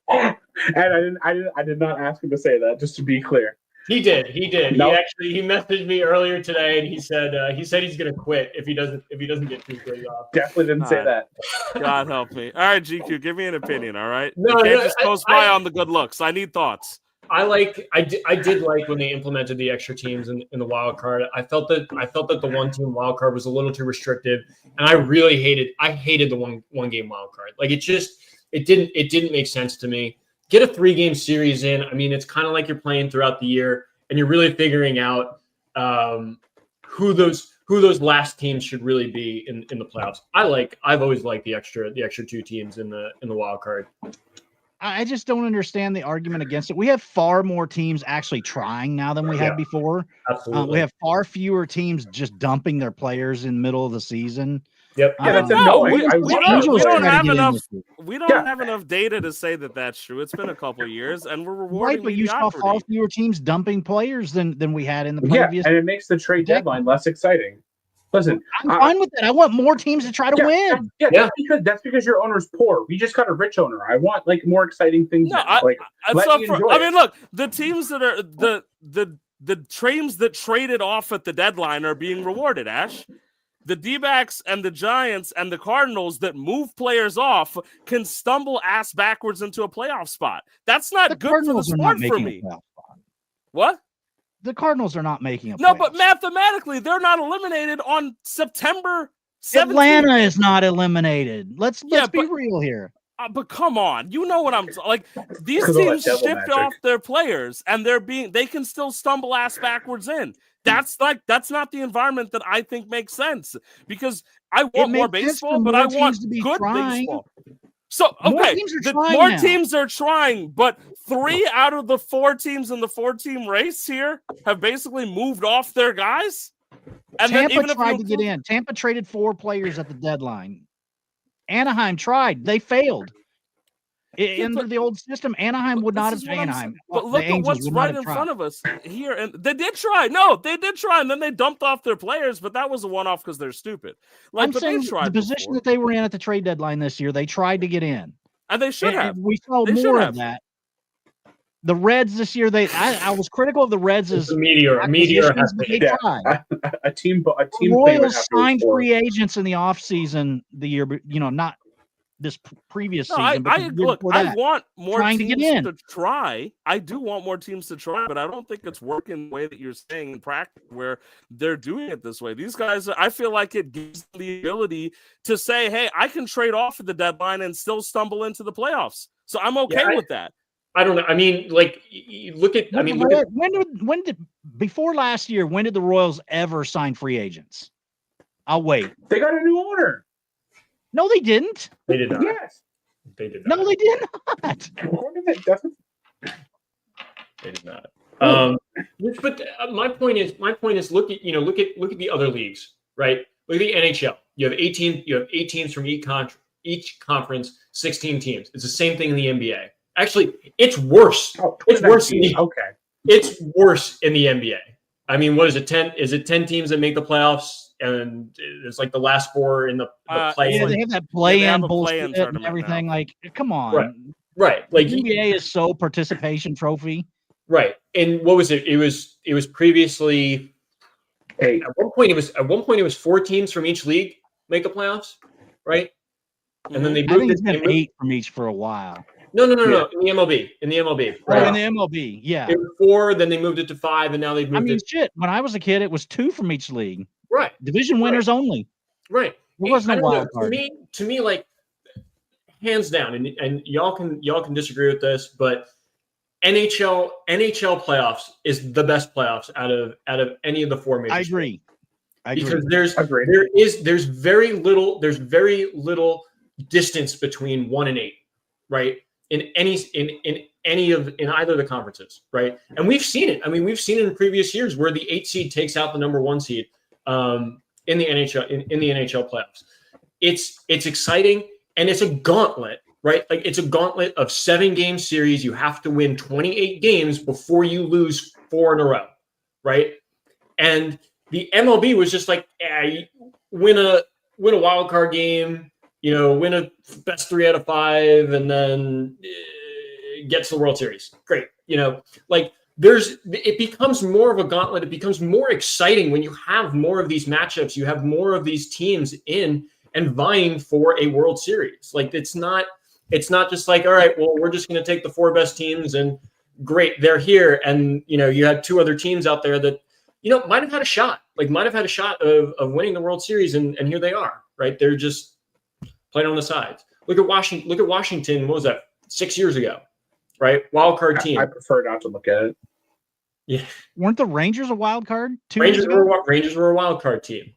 And I did not ask him to say that. Just to be clear, he did. Nope. He messaged me earlier today, and he said he's going to quit if he doesn't get Tuesdays off. Definitely didn't say that. God help me. All right, GQ, give me an opinion. All right, no, you can't just post by on the good looks. I need thoughts. I did like when they implemented the extra teams in the wild card. I felt that the 1-team wild card was a little too restrictive, and I hated the one game wild card. Like, it didn't make sense to me. Get a 3-game series in. I mean, it's kind of like you're playing throughout the year, and you're really figuring out who those last teams should really be in the playoffs. I've always liked the extra 2 teams in the wild card. I just don't understand the argument against it. We have far more teams actually trying now than we had before. Absolutely. We have far fewer teams just dumping their players in the middle of the season. Yep. Yeah, that's annoying. We don't have enough data to say that that's true. It's been a couple of years, and we're rewarding. Right, but you saw far fewer teams dumping players than we had in the previous. Yeah, and it makes the trade deadline less exciting. Listen, I'm fine with that. I want more teams to try to win. Yeah, that's because your owner's poor. We just got a rich owner. I want like more exciting things. No, I mean, look, the teams that are the teams that traded off at the deadline are being rewarded, Ash. The D-backs and the Giants and the Cardinals that move players off can stumble ass backwards into a playoff spot. That's not good for the sport for me. What? The Cardinals are not making a No, but mathematically, they're not eliminated on September 17th. Atlanta is not eliminated. Let's be real here. But come on, you know what I'm like. These teams shipped off their players, and they can still stumble ass backwards in. That's not the environment that I think makes sense, because I want more baseball, but I want good baseball. So okay, more teams are trying, but 3 out of the 4 teams in the 4-team race here have basically moved off their guys. And Tampa then even tried to get in. Tampa traded 4 players at the deadline. Anaheim tried. They failed. Under the old system, Anaheim would not have Anaheim. But look at what's right in front of us here. And they did try. No, they did try. And then they dumped off their players, but that was a one-off because they're stupid. I'm saying the position that they were in at the trade deadline this year, they tried to get in. And they should have. We saw more of that. The Reds this year, I was critical of the Reds as a meteor. A team. Royals signed free agents in the offseason the year, not this previous No, season. But the year look. before I that. want more trying to get teams in. to try. I do want more teams to try, but I don't think it's working the way that you're saying in practice, where they're doing it this way. These guys, I feel like it gives them the ability to say, "Hey, I can trade off at the deadline and still stumble into the playoffs." So I'm okay with that. I don't know. I mean, like, look at. I mean, look at. When did before last year? When did the Royals ever sign free agents? I'll wait. They got a new owner. No, they didn't. They did not. Yes. They did not. No, they did not. According to that, They did not. But my point is, look at the other leagues, right? Look at the NHL. You have 18. You have 8 teams from each conference, 16 teams. It's the same thing in the NBA. Actually, it's worse. It's worse. Okay. It's worse in the NBA. I mean, what is it? 10? Is it 10 teams that make the playoffs? And it's like the last 4 in the play. Yeah, they have that play-in play-in bullshit and everything. now. Like, come on. Right. Like the NBA is so participation trophy. Right. And what was it? It was previously 8. At one point it was 4 teams from each league make the playoffs, right? And then they I moved think it's it. been 8 from each for a while. No. In the MLB. Oh, in the MLB, yeah. It was 4, then they moved it to 5, and now they've moved it. Shit. When I was a kid, it was 2 from each league. Right. Division winners only. Right. There wasn't a wild card. To me, like, hands down, and y'all can disagree with this, but NHL playoffs is the best playoffs out of any of the 4 major. I agree. Because there's very little distance between 1 and 8, right? In either of the conferences, right? And we've seen it. I mean, we've seen it in previous years where the 8 seed takes out the number 1 seed in the NHL in the NHL playoffs. It's exciting, and it's a gauntlet, right? Like, it's a gauntlet of 7-game series. You have to win 28 games before you lose 4 in a row, right? And the MLB was just like, win a wild card game, win a best 3 out of 5, and then get to the World Series. Great, like, it becomes more of a gauntlet. It becomes more exciting when you have more of these matchups. You have more of these teams in and vying for a World Series. Like, it's not just like, all right, well, we're just going to take the 4 best teams and great, they're here. And, you had 2 other teams out there that, might have had a shot of winning the World Series. And here they are, right? They're just playing on the sides. Look at Washington. What was that? 6 years ago, right? Wild card team. I prefer not to look at it. Yeah. Weren't the Rangers a wild card? Rangers were a wild card team.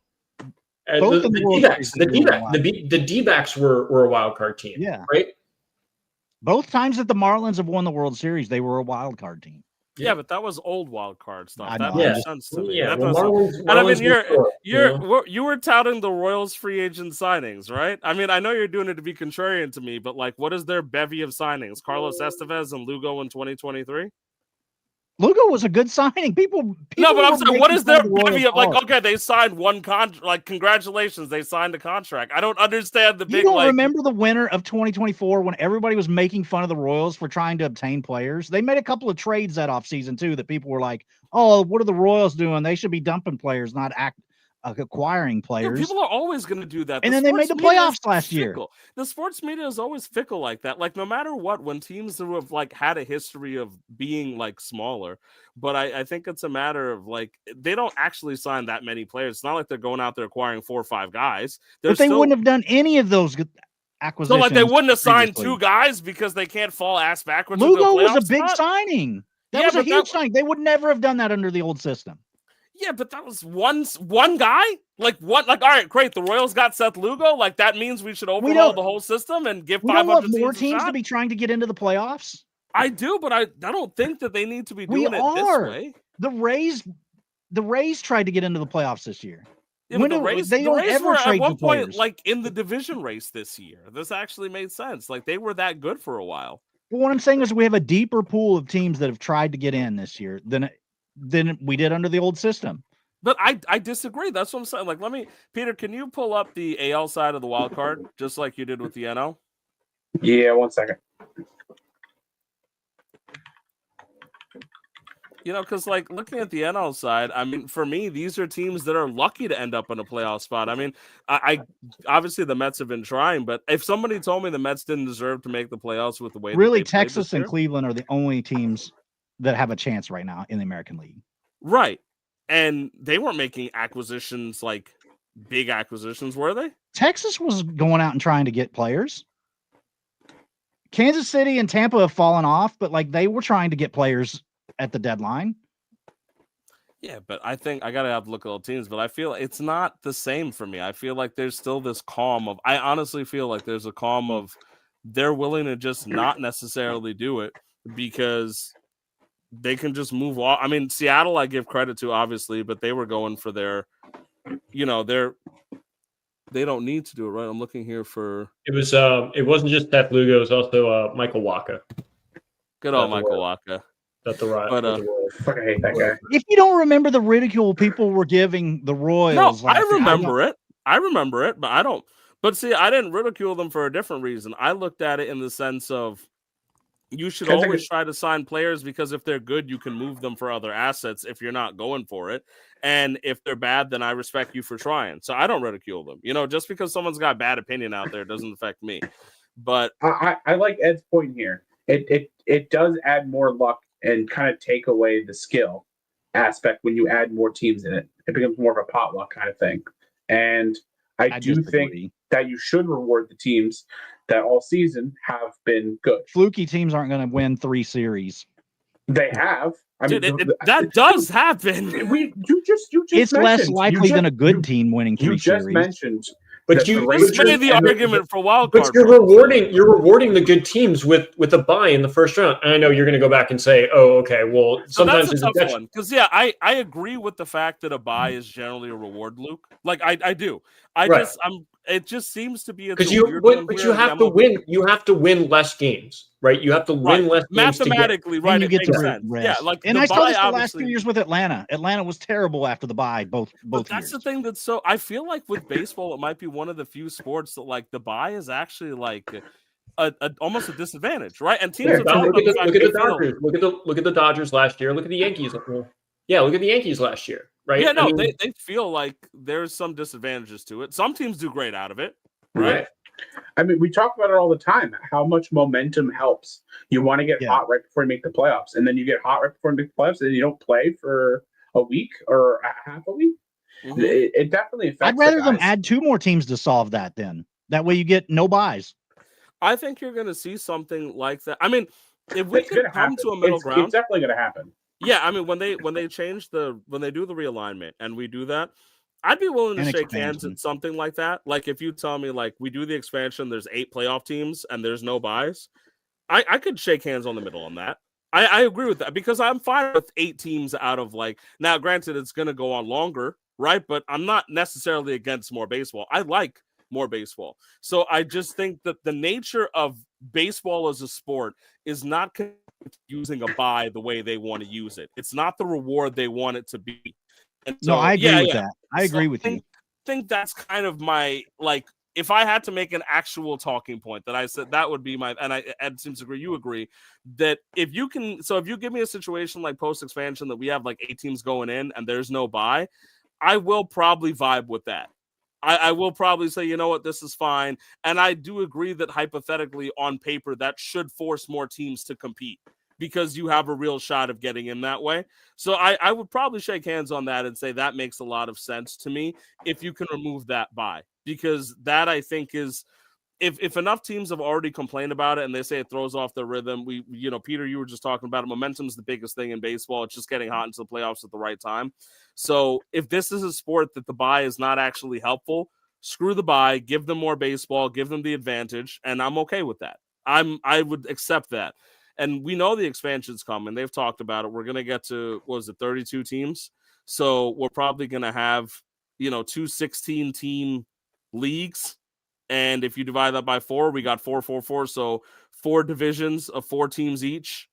The D-backs were a wild card team. Yeah. Right. Both times that the Marlins have won the World Series, they were a wild card team. Yeah, but that was old wild card stuff. I That know. makes sense to me. Yeah, And I mean, you were touting the Royals free agent signings, right? I mean, I know you're doing it to be contrarian to me, but like, what is their bevy of signings? Carlos Estevez and Lugo in 2023. Lugo was a good signing. People no, but I'm saying, what is their the bevy of, like, Royals. okay, they signed one contract, like, congratulations, they signed a contract. I don't understand the You big, don't like, remember the winter of 2024 when everybody was making fun of the Royals for trying to obtain players? They made a couple of trades that offseason too that people were like, oh, what are the Royals doing? They should be dumping players, not acquiring players. people are always going to do that. And then they made the playoffs last year. The sports media is always fickle like that. Like, no matter what, when teams who have like had a history of being like smaller, but I think it's a matter of like, they don't actually sign that many players. It's not like they're going out there acquiring 4 or 5 guys. But they wouldn't have done any of those acquisitions. So like, they wouldn't have signed previously. 2 guys because they can't fall ass backwards. Lugo was a playoff big spot? signing. That Yeah, was a but huge signing. They would never have done that under the old system. Yeah, but that was one guy. Like, what? Like, all right, great. The Royals got Seth Lugo. Like, that means we should overhaul the whole system and give We don't 500 want more teams a teams shot? to be trying to get into the playoffs. I do, but I don't think that they need to be doing it this way. The Rays tried to get into the playoffs this year. Yeah, but the Rays were at trade one for point players. like in the division race this year. This actually made sense. Like, they were that good for a while. But what I'm saying is we have a deeper pool of teams that have tried to get in this year than we did under the old system. But I disagree. That's what I'm saying. Like, Peter, can you pull up the AL side of the wild card just like you did with the NL? Yeah, 1 second. Because like looking at the NL side, I mean, for me, these are teams that are lucky to end up in a playoff spot. I mean, I obviously the Mets have been trying, but if somebody told me the Mets didn't deserve to make the playoffs with the way Really, that they played Texas this and year, Cleveland are the only teams that have a chance right now in the American League. right? And they weren't making acquisitions like big acquisitions, were they? Texas was going out and trying to get players. Kansas City and Tampa have fallen off, but like they were trying to get players at the deadline. Yeah, but I think I gotta have to look at all teams, but I feel it's not the same for me. I feel like there's still this calm of I honestly feel like there's a calm of they're willing to just not necessarily do it because they can just move on. I mean, Seattle I give credit to, obviously, but they were going for their, they don't need to do it, right? I'm looking here for It wasn't just Seth Lugo, it was also Michael Wacha. good old That's Michael Wacha. That's the right. But Fucking hate that guy. If you don't remember the ridicule people were giving the No, Royals, I remember it. I remember it, but I don't. But see, I didn't ridicule them for a different reason. I looked at it in the sense of you should I think always try to sign players because if they're good, you can move them for other assets if you're not going for it. And if they're bad, then I respect you for trying. So I don't ridicule them. Just because someone's got bad opinion out there doesn't affect me. But I like Ed's point here. It does add more luck and kind of take away the skill aspect when you add more teams in it. It becomes more of a potluck kind of thing. And I do think disagree. that you should reward the teams that all season have been good. Fluky teams aren't going to win 3 series. They have. I dude, mean, that does happen. You just It's less mentioned- likely you than a just- good you- team winning 3 You just series. mentioned, But that you the Just Rangers made the and argument for wild card. But you're rewarding the good teams with a bye in the first round. And I know you're going to go back and say, "Oh, okay, well, So sometimes that's it's a tough detriment." one because I agree with the fact that a buy is generally a reward, Luke. Like I do. Right. It just seems to be Because you have to win. You have to win less games, right? You have to win less games to get. mathematically, right? And you It get makes to sense. rest. Yeah, like and the I saw bye this the last obviously. 2 years with Atlanta. Atlanta was terrible after the bye, both But that's years. the thing that's so. I feel like with baseball, it might be one of the few sports that like the bye is actually like almost a disadvantage, right? And teams Yeah, have but talked Look at about the the fact they feel- Dodgers. Look at the Dodgers last year. Look at the Yankees. Yeah, look at the Yankees last year, right? Yeah, no, I mean, they feel like there's some disadvantages to it. Some teams do great out of it, right? right. I mean, we talk about it all the time. How much momentum helps. You want to get hot right before you make the playoffs, and then you get hot right before you make the playoffs, and you don't play for a week or a half a week. Mhm. It definitely affects. I'd rather the them guys. add 2 more teams to solve that then. That way you get no buys. I think you're going to see something like that. I mean, if we It's could gonna come happen. to a middle It's ground, definitely going to happen. yeah. I mean, when they do the realignment and we do that, I'd be willing to And shake hands expansion. at something like that. Like if you tell me like we do the expansion, there's 8 playoff teams and there's no buys, I could shake hands on the middle on that. I agree with that because I'm fine with 8 teams out of like now. Granted, it's going to go on longer, right? But I'm not necessarily against more baseball. I like more baseball. So I just think that the nature of baseball as a sport is not using a buy the way they want to use it. It's not the reward they want it to be. And No, so, I agree yeah, with yeah. that. I agree with you. think that's kind of my like if I had to make an actual talking point that I said that would be my and Ed seems to agree, you agree that if you give me a situation like post expansion that we have like 8 teams going in and there's no buy, I will probably vibe with that. I will probably say, you know what, this is fine. And I do agree that hypothetically on paper that should force more teams to compete because you have a real shot of getting in that way. So I would probably shake hands on that and say that makes a lot of sense to me if you can remove that buy, because that I think is if enough teams have already complained about it and they say it throws off their rhythm, Peter, you were just talking about it. Momentum is the biggest thing in baseball. It's just getting hot into the playoffs at the right time. So if this is a sport that the bye is not actually helpful, screw the bye, give them more baseball, give them the advantage, and I'm okay with that. I would accept that. And we know the expansion's coming. They've talked about it. We're going to get to, 32 teams? So we're probably going to have, 2 16-team leagues. And if you divide that by 4, we got 4, 4, 4. So 4 divisions of 4 teams each.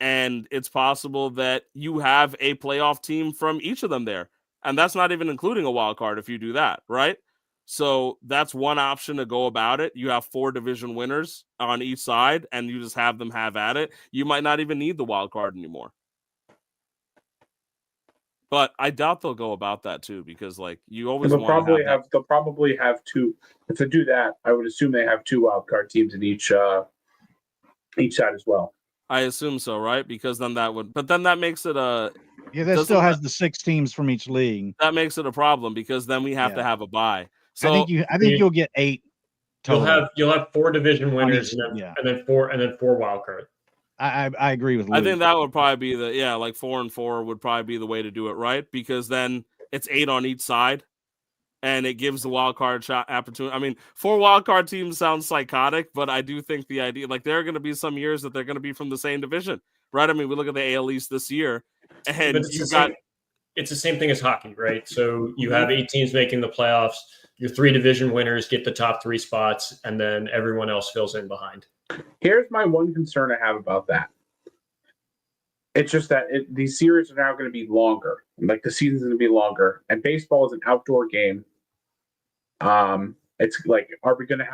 And it's possible that you have a playoff team from each of them there. And that's not even including a wild card if you do that, right? So that's one option to go about it. You have 4 division winners on each side, and you just have them have at it. You might not even need the wild card anymore. But I doubt they'll go about that too, because like you always They'll want to have that. they'll probably have two. If they do that, I would assume they have 2 wild card teams in each side as well. I assume so, right? Because then that makes it a Yeah, that still has the 6 teams from each league. that makes it a problem because then we have to Yeah. have a bye. So I think you'll get 8 total. You'll have 4 division winners each- and then 4 wild card. I agree with Luke. I think that would probably be like 4 and 4 would probably be the way to do it, right? Because then it's 8 on each side, and it gives the wild card shot opportunity. I mean, 4 wild card teams sounds psychotic, but I do think the idea, like, there are going to be some years that they're going to be from the same division, right? I mean, we look at the AL East this year, and it's the same thing as hockey, right? So you have 8 teams making the playoffs. Your 3 division winners get the top 3 spots, and then everyone else fills in behind. Here's my one concern I have about that. It's just that these series are now going to be longer. Like the season's going to be longer, and baseball is an outdoor game. It's like, are we going to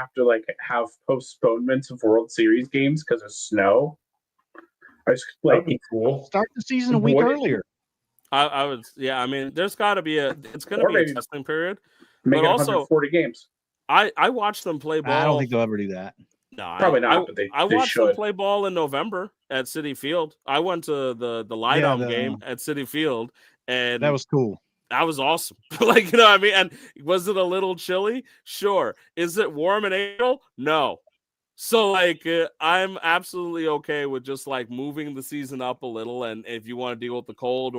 have postponements of World Series games because of snow? That'd be cool. Start the season a week earlier. I would, yeah. I mean, there's got to be it's going to be a testing period. Make But it also, 140 games. I watched them play ball. I don't think they'll ever do that. No, Probably not, but they watched should. them play ball in November at Citi Field. I went to the Lidom game at Citi Field, and that was cool. That was awesome. Like, you know what I mean? And was it a little chilly? Sure. Is it warm in April? No. So, like, I'm absolutely okay with just, like, moving the season up a little. And if you want to deal with the cold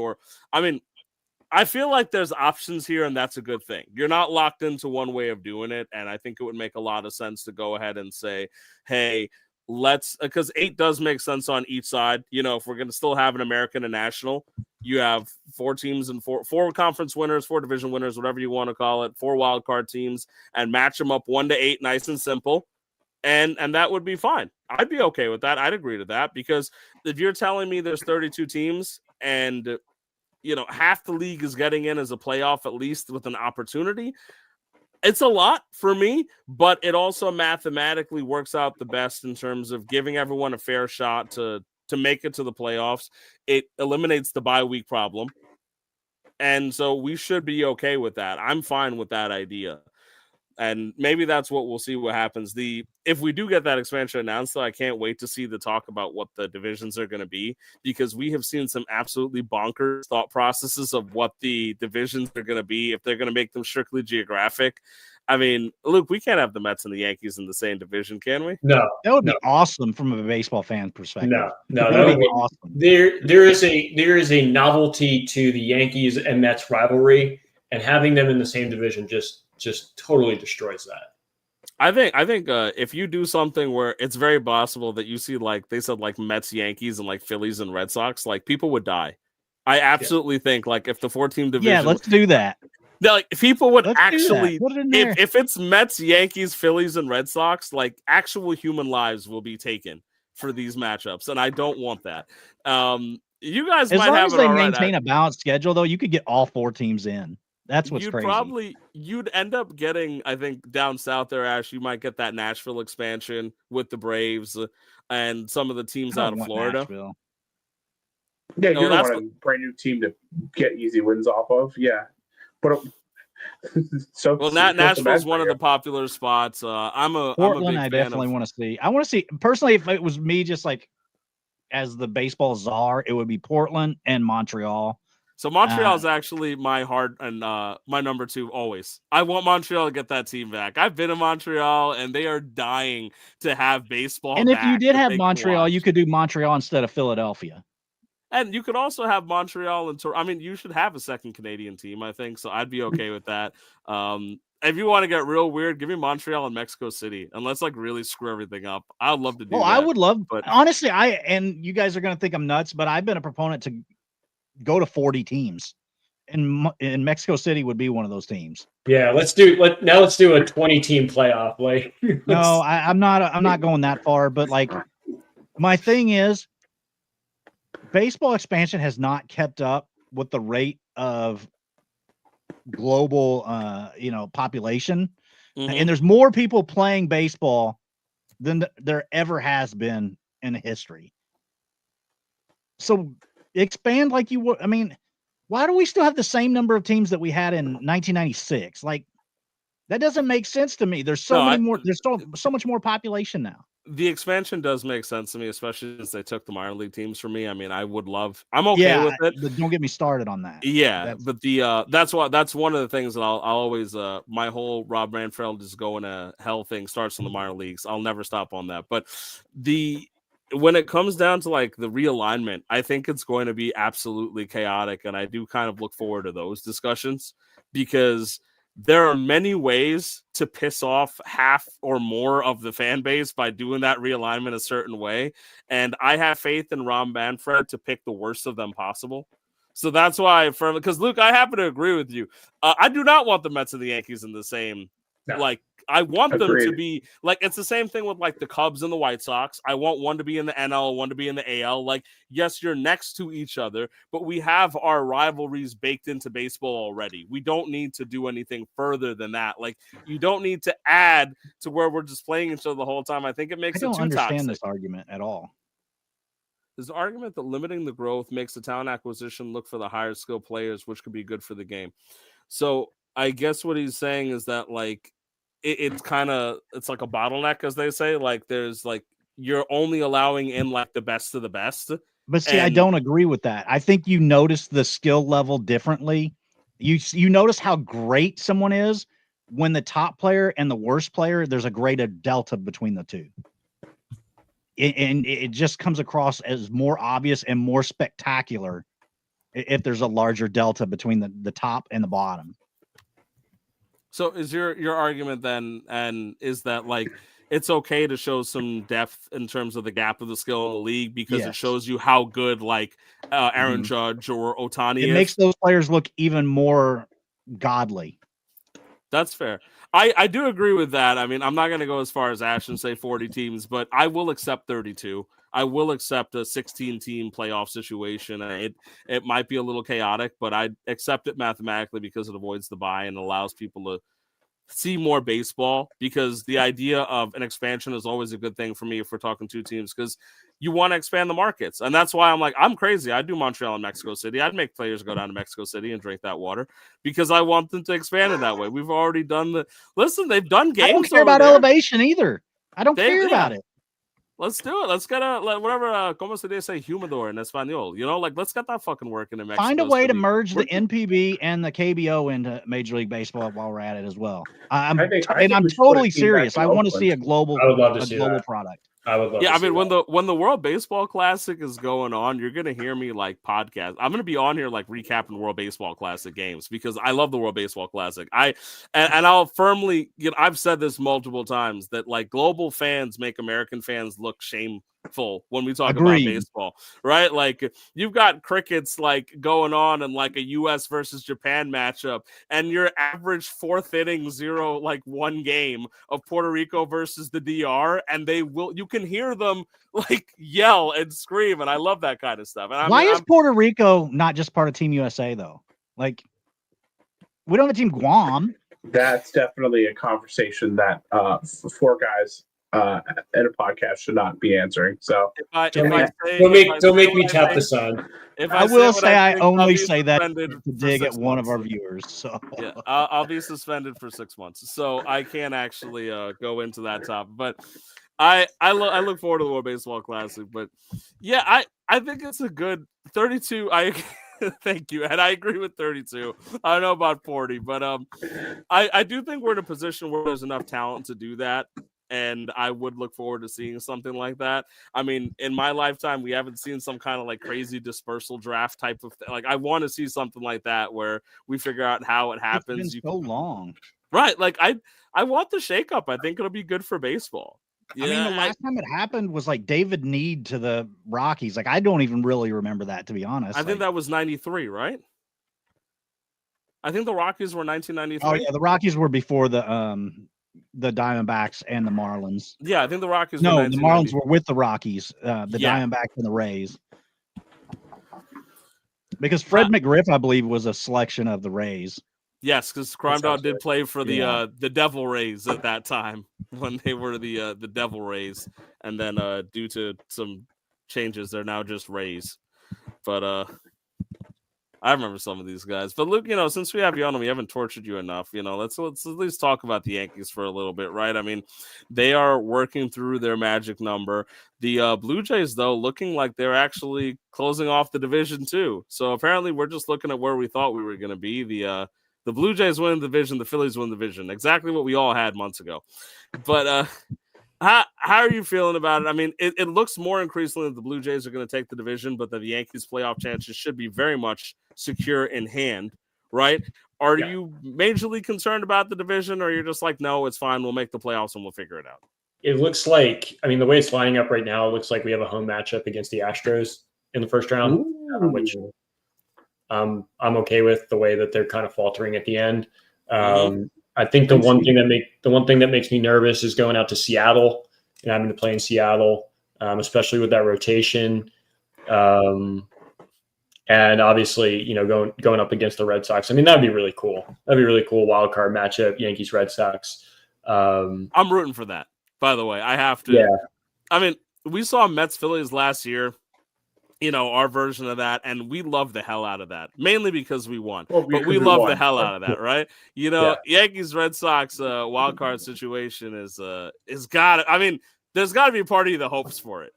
I feel like there's options here, and that's a good thing. You're not locked into one way of doing it, and I think it would make a lot of sense to go ahead and say, hey, because 8 does make sense on each side. You know, if we're going to still have an American and National, you have 4 teams and 4 conference winners, 4 division winners, whatever you want to call it, 4 wild card teams, and match them up 1 to 8, nice and simple. And that would be fine. I'd be okay with that. I'd agree to that, because if you're telling me there's 32 teams and half the league is getting in as a playoff, at least with an opportunity, it's a lot for me, but it also mathematically works out the best in terms of giving everyone a fair shot to make it to the playoffs. It eliminates the bye week problem. And so we should be okay with that. I'm fine with that idea. And maybe that's what we'll see what happens. If we do get that expansion announced, though, I can't wait to see the talk about what the divisions are going to be, because we have seen some absolutely bonkers thought processes of what the divisions are going to be, if they're going to make them strictly geographic. I mean, Luke, we can't have the Mets and the Yankees in the same division, can we? No. That would be awesome from a baseball fan perspective. No, that would be awesome. There is a novelty to the Yankees and Mets rivalry, and having them in the same division just totally destroys that. I think if you do something where it's very possible that you see, like they said, like Mets, Yankees, and like Phillies and Red Sox, like people would die. I absolutely think, like, if the 4-team division, yeah, let's do that. Like, people would Let's actually, Put it in there. if it's Mets, Yankees, Phillies, and Red Sox, like, actual human lives will be taken for these matchups, and I don't want that. You guys as might long have as it they all right. maintain a balanced schedule, though, you could get all 4 teams in. That's what's crazy. You'd end up getting, I think, down south there, Ash, you might get that Nashville expansion with the Braves and some of the teams out of Florida. Nashville. Yeah, you're going to want a brand new team to get easy wins off of. Yeah. But Nashville's one of the popular spots. I'm a Portland. big I fan definitely want to see. I want to see personally. If it was me, just like as the baseball czar, it would be Portland and Montreal. So Montreal is actually my heart and my number 2 always. I want Montreal to get that team back. I've been in Montreal, and they are dying to have baseball. And if you did have Montreal, you could do Montreal instead of Philadelphia. And you could also have Montreal and Toronto. I mean, you should have a second Canadian team, I think. So I'd be okay with that. If you want to get real weird, give me Montreal and Mexico City, and let's like really screw everything up. I'd love to do that. I would love, but honestly, and you guys are going to think I'm nuts, but I've been a proponent to go to 40 teams, and Mexico City would be one of those teams. Yeah, let's do a 20-team playoff. Like, no, I'm not going that far, but like my thing is, baseball expansion has not kept up with the rate of global population. Mm-hmm. And there's more people playing baseball than there ever has been in history. So expand like you would. I mean, Why do we still have the same number of teams that we had in 1996? Like, that doesn't make sense to me. There's so No, many more. There's so much more population now. The expansion does make sense to me, especially since they took the minor league teams from me. I mean, I'm okay with it. But don't get me started on that. Yeah, but that's one of the things that I'll always my whole Rob Manfred is going to hell thing starts in the minor leagues. I'll never stop on that. But when it comes down to like the realignment, I think it's going to be absolutely chaotic, and I do kind of look forward to those discussions because there are many ways to piss off half or more of the fan base by doing that realignment a certain way. And I have faith in Rob Manfred to pick the worst of them possible. So that's why, because Luke, I happen to agree with you. I do not want the Mets and the Yankees in the same, like, I want them to be like, it's the same thing with like the Cubs and the White Sox. I want one to be in the NL, one to be in the AL. Like, yes, you're next to each other, but we have our rivalries baked into baseball already. We don't need to do anything further than that. Like, you don't need to add to where we're just playing each other the whole time. I think it makes it too toxic. I don't understand this argument at all. There's an argument that limiting the growth makes the talent acquisition look for the higher skill players, which could be good for the game. So I guess what he's saying is that like, it's like a bottleneck, as they say. Like there's like you're only allowing in like the best of the best. But see, I don't agree with that. I think you notice the skill level differently. You notice how great someone is when the top player and the worst player, there's a greater delta between the two. And it just comes across as more obvious and more spectacular if there's a larger delta between the top and the bottom. So is your argument then, and is that like it's okay to show some depth in terms of the gap of the skill in the league because it shows you how good like Aaron Judge or Ohtani is? It makes those players look even more godly. That's fair. I do agree with that. I mean, I'm not going to go as far as Ash and say 40 teams, but I will accept 32. I will accept a 16-team playoff situation. It might be a little chaotic, but I accept it mathematically because it avoids the bye and allows people to see more baseball, because the idea of an expansion is always a good thing for me if we're talking two teams, because you want to expand the markets. And that's why I'm like, I'm crazy. I do Montreal and Mexico City. I'd make players go down to Mexico City and drink that water because I want them to expand it that way. We've already done they've done games. I don't care about elevation either. I don't care about it. Let's do it. Let's get whatever, como se dice humidor in Espanol. You know, like, let's get that fucking working in Mexico. Find a way to merge the NPB and the KBO into Major League Baseball while we're at it as well. I'm totally serious. I want to see a global product. I would love I mean, when the World Baseball Classic is going on, you're gonna hear me like podcast. I'm gonna be on here like recapping World Baseball Classic games because I love the World Baseball Classic. I'll firmly, I've said this multiple times that like global fans make American fans look shameful when we talk about baseball, right? Like you've got crickets like going on in like a U.S. versus Japan matchup, and your average fourth inning 0-1 game of Puerto Rico versus the DR, and you can hear them like yell and scream, and I love that kind of stuff. And why is Puerto Rico not just part of Team USA though? Like, we don't have a Team Guam. That's definitely a conversation that four guys at a podcast should not be answering. So don't make me tap the sun. I will say I only say that to dig at one of our viewers. So yeah, I'll be suspended for 6 months, so I can't actually go into that topic. But I look forward to the World Baseball Classic. But yeah, I think it's a good 32. Thank you, and I agree with 32. I don't know about 40, but I do think we're in a position where there's enough talent to do that. And I would look forward to seeing something like that. I mean, in my lifetime, we haven't seen some kind of like crazy dispersal draft type of thing. Like, I want to see something like that where we figure out how it happens. It's been so long. Right. Like, I want the shakeup. I think it'll be good for baseball. Yeah, I mean, the last time it happened was like David Need to the Rockies. Like, I don't even really remember that, to be honest. I think that was 93, right? I think the Rockies were 1993. Oh, yeah. The Rockies were before the Diamondbacks and the Marlins. Yeah, I think the Rockies. No, the Marlins were with the Rockies, Diamondbacks and the Rays. Because Fred McGriff, I believe, was a selection of the Rays. Yes, because Crime Dog did play for the Devil Rays at that time when they were the Devil Rays, and then due to some changes, they're now just Rays. But I remember some of these guys. But Luke, since we have you on and we haven't tortured you enough, let's at least talk about the Yankees for a little bit, right? I mean, they are working through their magic number. The Blue Jays, though, looking like they're actually closing off the division too. So apparently we're just looking at where we thought we were going to be. The Blue Jays win the division, the Phillies win the division. Exactly what we all had months ago. But how are you feeling about it? I mean, it looks more increasingly that the Blue Jays are going to take the division, but that the Yankees' playoff chances should be very much secure in hand, right? Are you majorly concerned about the division, or you're just like, no, it's fine, we'll make the playoffs and we'll figure it out? It looks like, the way it's lining up right now, it looks like we have a home matchup against the Astros in the first round, which I'm okay with the way that they're kind of faltering at the end. I think the one thing that makes me nervous is going out to Seattle and having to play in Seattle, especially with that rotation. And obviously, going up against the Red Sox. I mean, that'd be really cool. That'd be really cool wild card matchup, Yankees Red Sox. I'm rooting for that, by the way. I have to. Yeah. I mean, we saw Mets Phillies last year. Our version of that, and we love the hell out of that, mainly because we won. But we love the hell out of that, right? Yankees Red Sox wild card situation is got. I mean, there's got to be a party that hopes for it.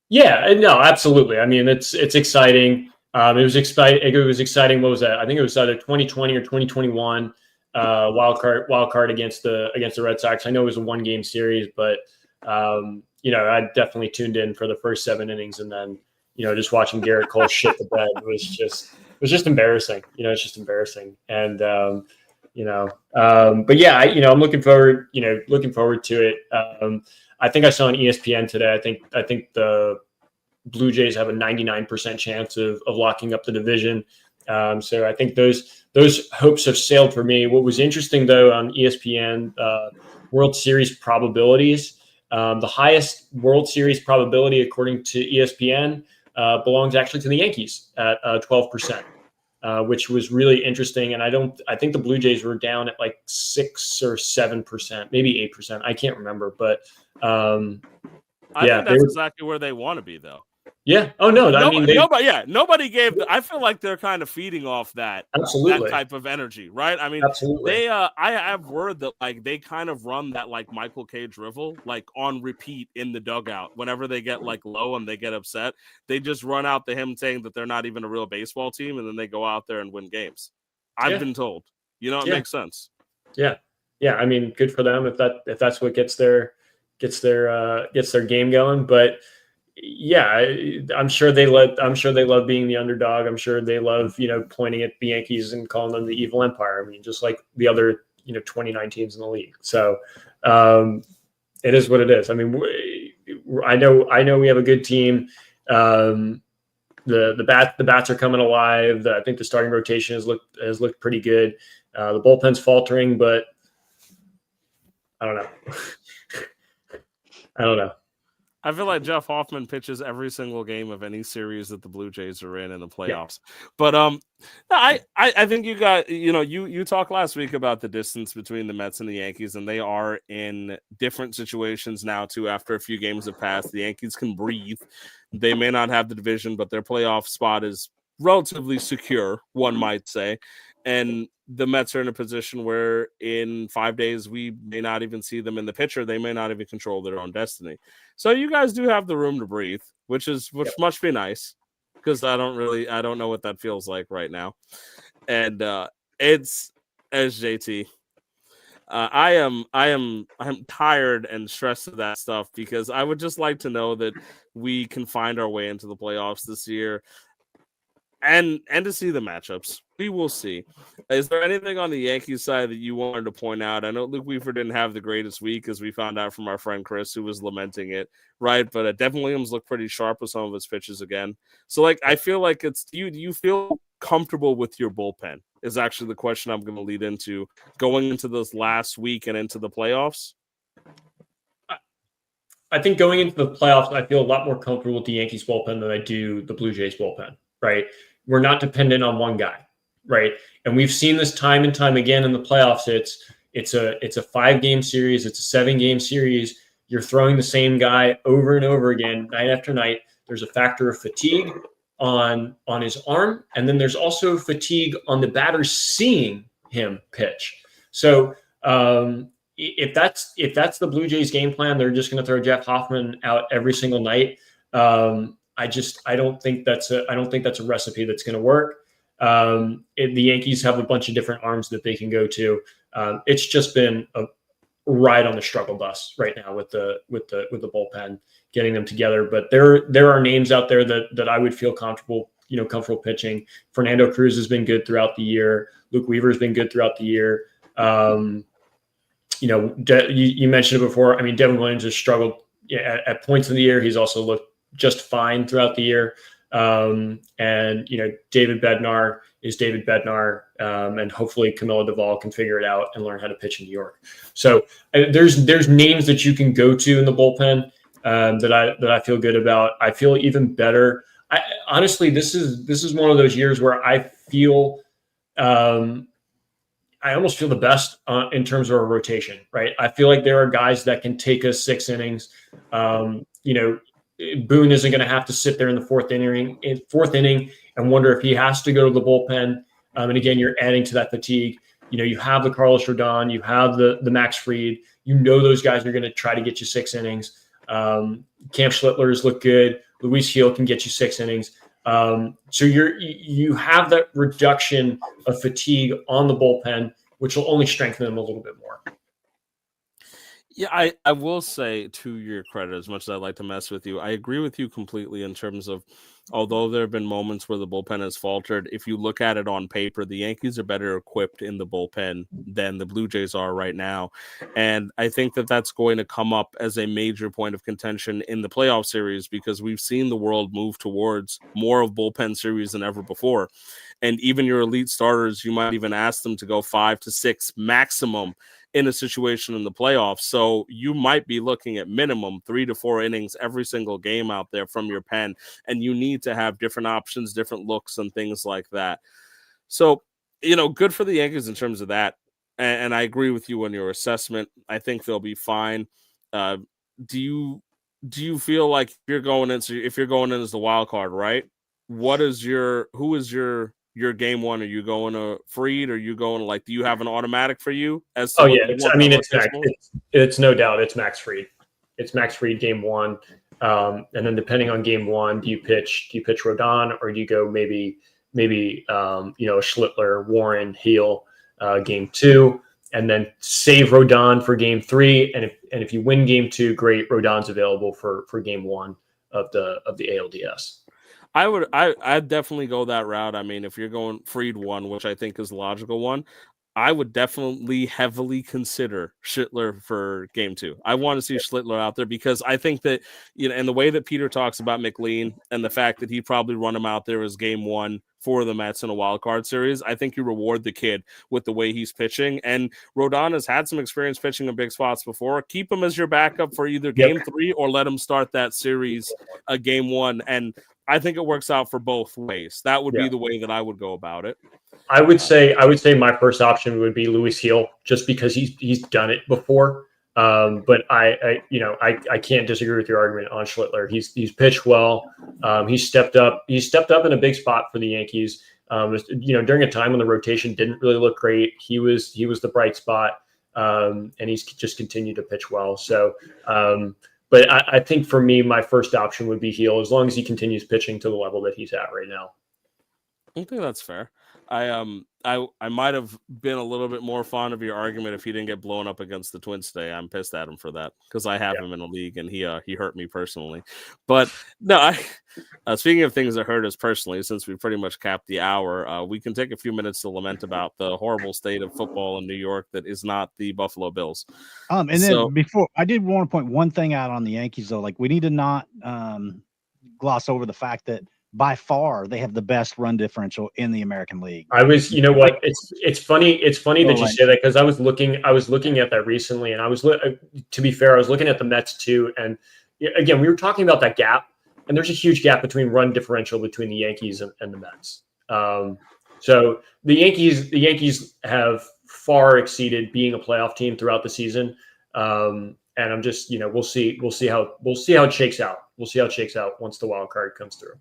Yeah, no, absolutely. I mean, it's exciting. It was exciting. It was exciting. What was that? I think it was either 2020 or 2021 wild card against the Red Sox. I know it was a 1-game series, but I definitely tuned in for the first 7 innings, and then, just watching Garrett Cole shit the bed was just embarrassing. It's just embarrassing. And, but yeah, I'm looking forward to it. I think I saw on ESPN today, I think the Blue Jays have a 99% chance of locking up the division. So I think those hopes have sailed for me. What was interesting, though, on ESPN, World Series probabilities, the highest World Series probability, according to ESPN, belongs actually to the Yankees at 12%, which was really interesting. And I think the Blue Jays were down at like 6 or 7%, maybe 8%. I can't remember, but I think that's exactly where they want to be, though. Yeah. Oh no. Nobody gave. I feel like they're kind of feeding off that type of energy, right? I mean, absolutely. They. I have word that like they kind of run that like Michael K. drivel like on repeat in the dugout. Whenever they get like low and they get upset, they just run out to him saying that they're not even a real baseball team, and then they go out there and win games. I've been told. It makes sense. Yeah. Yeah. I mean, good for them if that's what gets their game going, but. Yeah, I'm sure they love being the underdog. I'm sure they love, pointing at the Yankees and calling them the evil empire. I mean, just like the other, 29 teams in the league. So it is what it is. I mean, I know we have a good team. The bats are coming alive. I think the starting rotation has looked pretty good. The bullpen's faltering, but I don't know. I feel like Jeff Hoffman pitches every single game of any series that the Blue Jays are in the playoffs. Yeah. But I think you got, you talked last week about the distance between the Mets and the Yankees, and they are in different situations now too. After a few games have passed, the Yankees can breathe. They may not have the division, but their playoff spot is relatively secure, one might say. And the Mets are in a position where in 5 days, we may not even see them in the picture. They may not even control their own destiny. So you guys do have the room to breathe, which must be nice, because I don't know what that feels like right now. And it's SJT. I'm tired and stressed of that stuff, because I would just like to know that we can find our way into the playoffs this year. And to see the matchups. We will see. Is there anything on the Yankees side that you wanted to point out? I know Luke Weaver didn't have the greatest week, as we found out from our friend Chris, who was lamenting it, right? But Devin Williams looked pretty sharp with some of his pitches again. So, I feel like do you feel comfortable with your bullpen is actually the question I'm going to lead into going into this last week and into the playoffs. I think going into the playoffs, I feel a lot more comfortable with the Yankees bullpen than I do the Blue Jays bullpen, right? We're not dependent on one guy, right? And we've seen this time and time again in the playoffs. It's a 5-game series. It's a 7-game series. You're throwing the same guy over and over again, night after night. There's a factor of fatigue. on his arm, and then there's also fatigue on the batter seeing him pitch. So if that's the Blue Jays game plan, they're just going to throw Jeff Hoffman out every single night. I don't think that's a recipe that's going to work. The Yankees have a bunch of different arms that they can go to. It's just been a ride on the struggle bus right now with the bullpen, getting them together. But there are names out there that I would feel comfortable pitching. Fernando Cruz has been good throughout the year. Luke Weaver has been good throughout the year. You mentioned it before. I mean, Devin Williams has struggled at points in the year. He's also looked just fine throughout the year. And David Bednar is David Bednar, and hopefully Camilo Doval can figure it out and learn how to pitch in New York. So there's names that you can go to in the bullpen that I feel good about. I feel even better. Honestly, this is one of those years where I feel I almost feel the best in terms of a rotation, right? I feel like there are guys that can take us 6 innings. Boone isn't going to have to sit there in the fourth inning and wonder if he has to go to the bullpen. And again, you're adding to that fatigue. You have the Carlos Rodon, you have the Max Fried. Those guys are going to try to get you 6 innings. Cam Schlittler's look good. Luis Gil can get you 6 innings. So you have that reduction of fatigue on the bullpen, which will only strengthen them a little bit more. Yeah, I will say, to your credit, as much as I'd like to mess with you, I agree with you completely in terms of, although there have been moments where the bullpen has faltered, if you look at it on paper, the Yankees are better equipped in the bullpen than the Blue Jays are right now. And I think that that's going to come up as a major point of contention in the playoff series, because we've seen the world move towards more of bullpen series than ever before. And even your elite starters, you might even ask them to go 5 to 6 maximum in a situation in the playoffs. So you might be looking at minimum 3 to 4 innings every single game out there from your pen. And you need to have different options, different looks, and things like that. So, good for the Yankees in terms of that. And I agree with you on your assessment. I think they'll be fine. Do you feel like if you're going in as the wild card, right? Who is your game one? Are you going to Fried? Are you going to, do you have an automatic for you? It's no doubt. It's Max Fried. It's Max Fried game one. And then depending on game one, do you pitch Rodon, or do you go maybe Schlittler, Warren, Heel, game 2, and then save Rodon for game 3. And if you win game 2, great. Rodon's available for game 1 of the ALDS. I'd definitely go that route. I mean, if you're going Fried 1, which I think is the logical one, I would definitely heavily consider Schlittler for game 2. I want to see Schlittler out there because I think that, and the way that Peter talks about McLean and the fact that he'd probably run him out there as game 1 for the Mets in a wild card series, I think you reward the kid with the way he's pitching. And Rodon has had some experience pitching in big spots before. Keep him as your backup for either game 3 or let him start that series game 1. And I think it works out for both ways. That would be the way that I would go about it. I would say my first option would be Luis Gil, just because he's done it before. But I can't disagree with your argument on Schlittler. He's pitched well. He's stepped up in a big spot for the Yankees. During a time when the rotation didn't really look great, he was the bright spot. And he's just continued to pitch well. So, but I think for me, my first option would be Gil, as long as he continues pitching to the level that he's at right now. I think that's fair. I might have been a little bit more fond of your argument if he didn't get blown up against the Twins today. I'm pissed at him for that because I have him in a league and he hurt me personally. But no, speaking of things that hurt us personally, since we pretty much capped the hour, we can take a few minutes to lament about the horrible state of football in New York that is not the Buffalo Bills. And then before, I did want to point one thing out on the Yankees though. Like, we need to not gloss over the fact that by far they have the best run differential in the American League. It's funny that you say that, because I was looking at that recently, and to be fair, I was looking at the Mets too. And again, we were talking about that gap, and there's a huge gap between run differential between the Yankees and the Mets. So the Yankees have far exceeded being a playoff team throughout the season. And I'm just, we'll see how it shakes out. We'll see how it shakes out once the wild card comes through.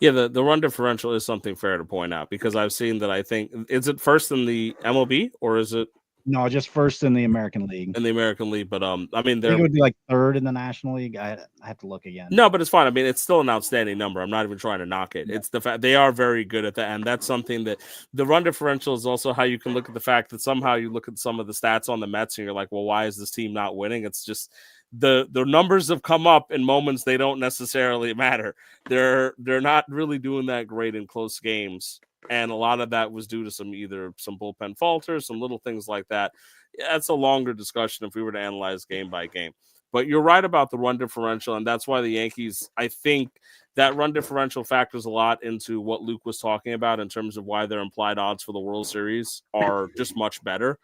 Yeah, the run differential is something fair to point out because I've seen that. I think is it first in the MLB or is it No, just first in the American League. in the American League? But I mean, I think they're it would be like third in the National League. I have to look again. no, but it's fine. I mean, it's still an outstanding number. I'm not even trying to knock it. Yeah. It's the fact they are very good at that, and that's something that the run differential is also how you can look at the fact that somehow you look at some of the stats on the Mets and you're like, well, why is this team not winning? It's just the numbers have come up in moments they don't necessarily matter. They're not really doing that great in close games, and a lot of that was due to some bullpen falters, some little things like that. That's a longer discussion if we were to analyze game by game. But you're right about the run differential, and that's why the Yankees, I think that run differential factors a lot into what Luke was talking about in terms of why their implied odds for the World Series are just much better.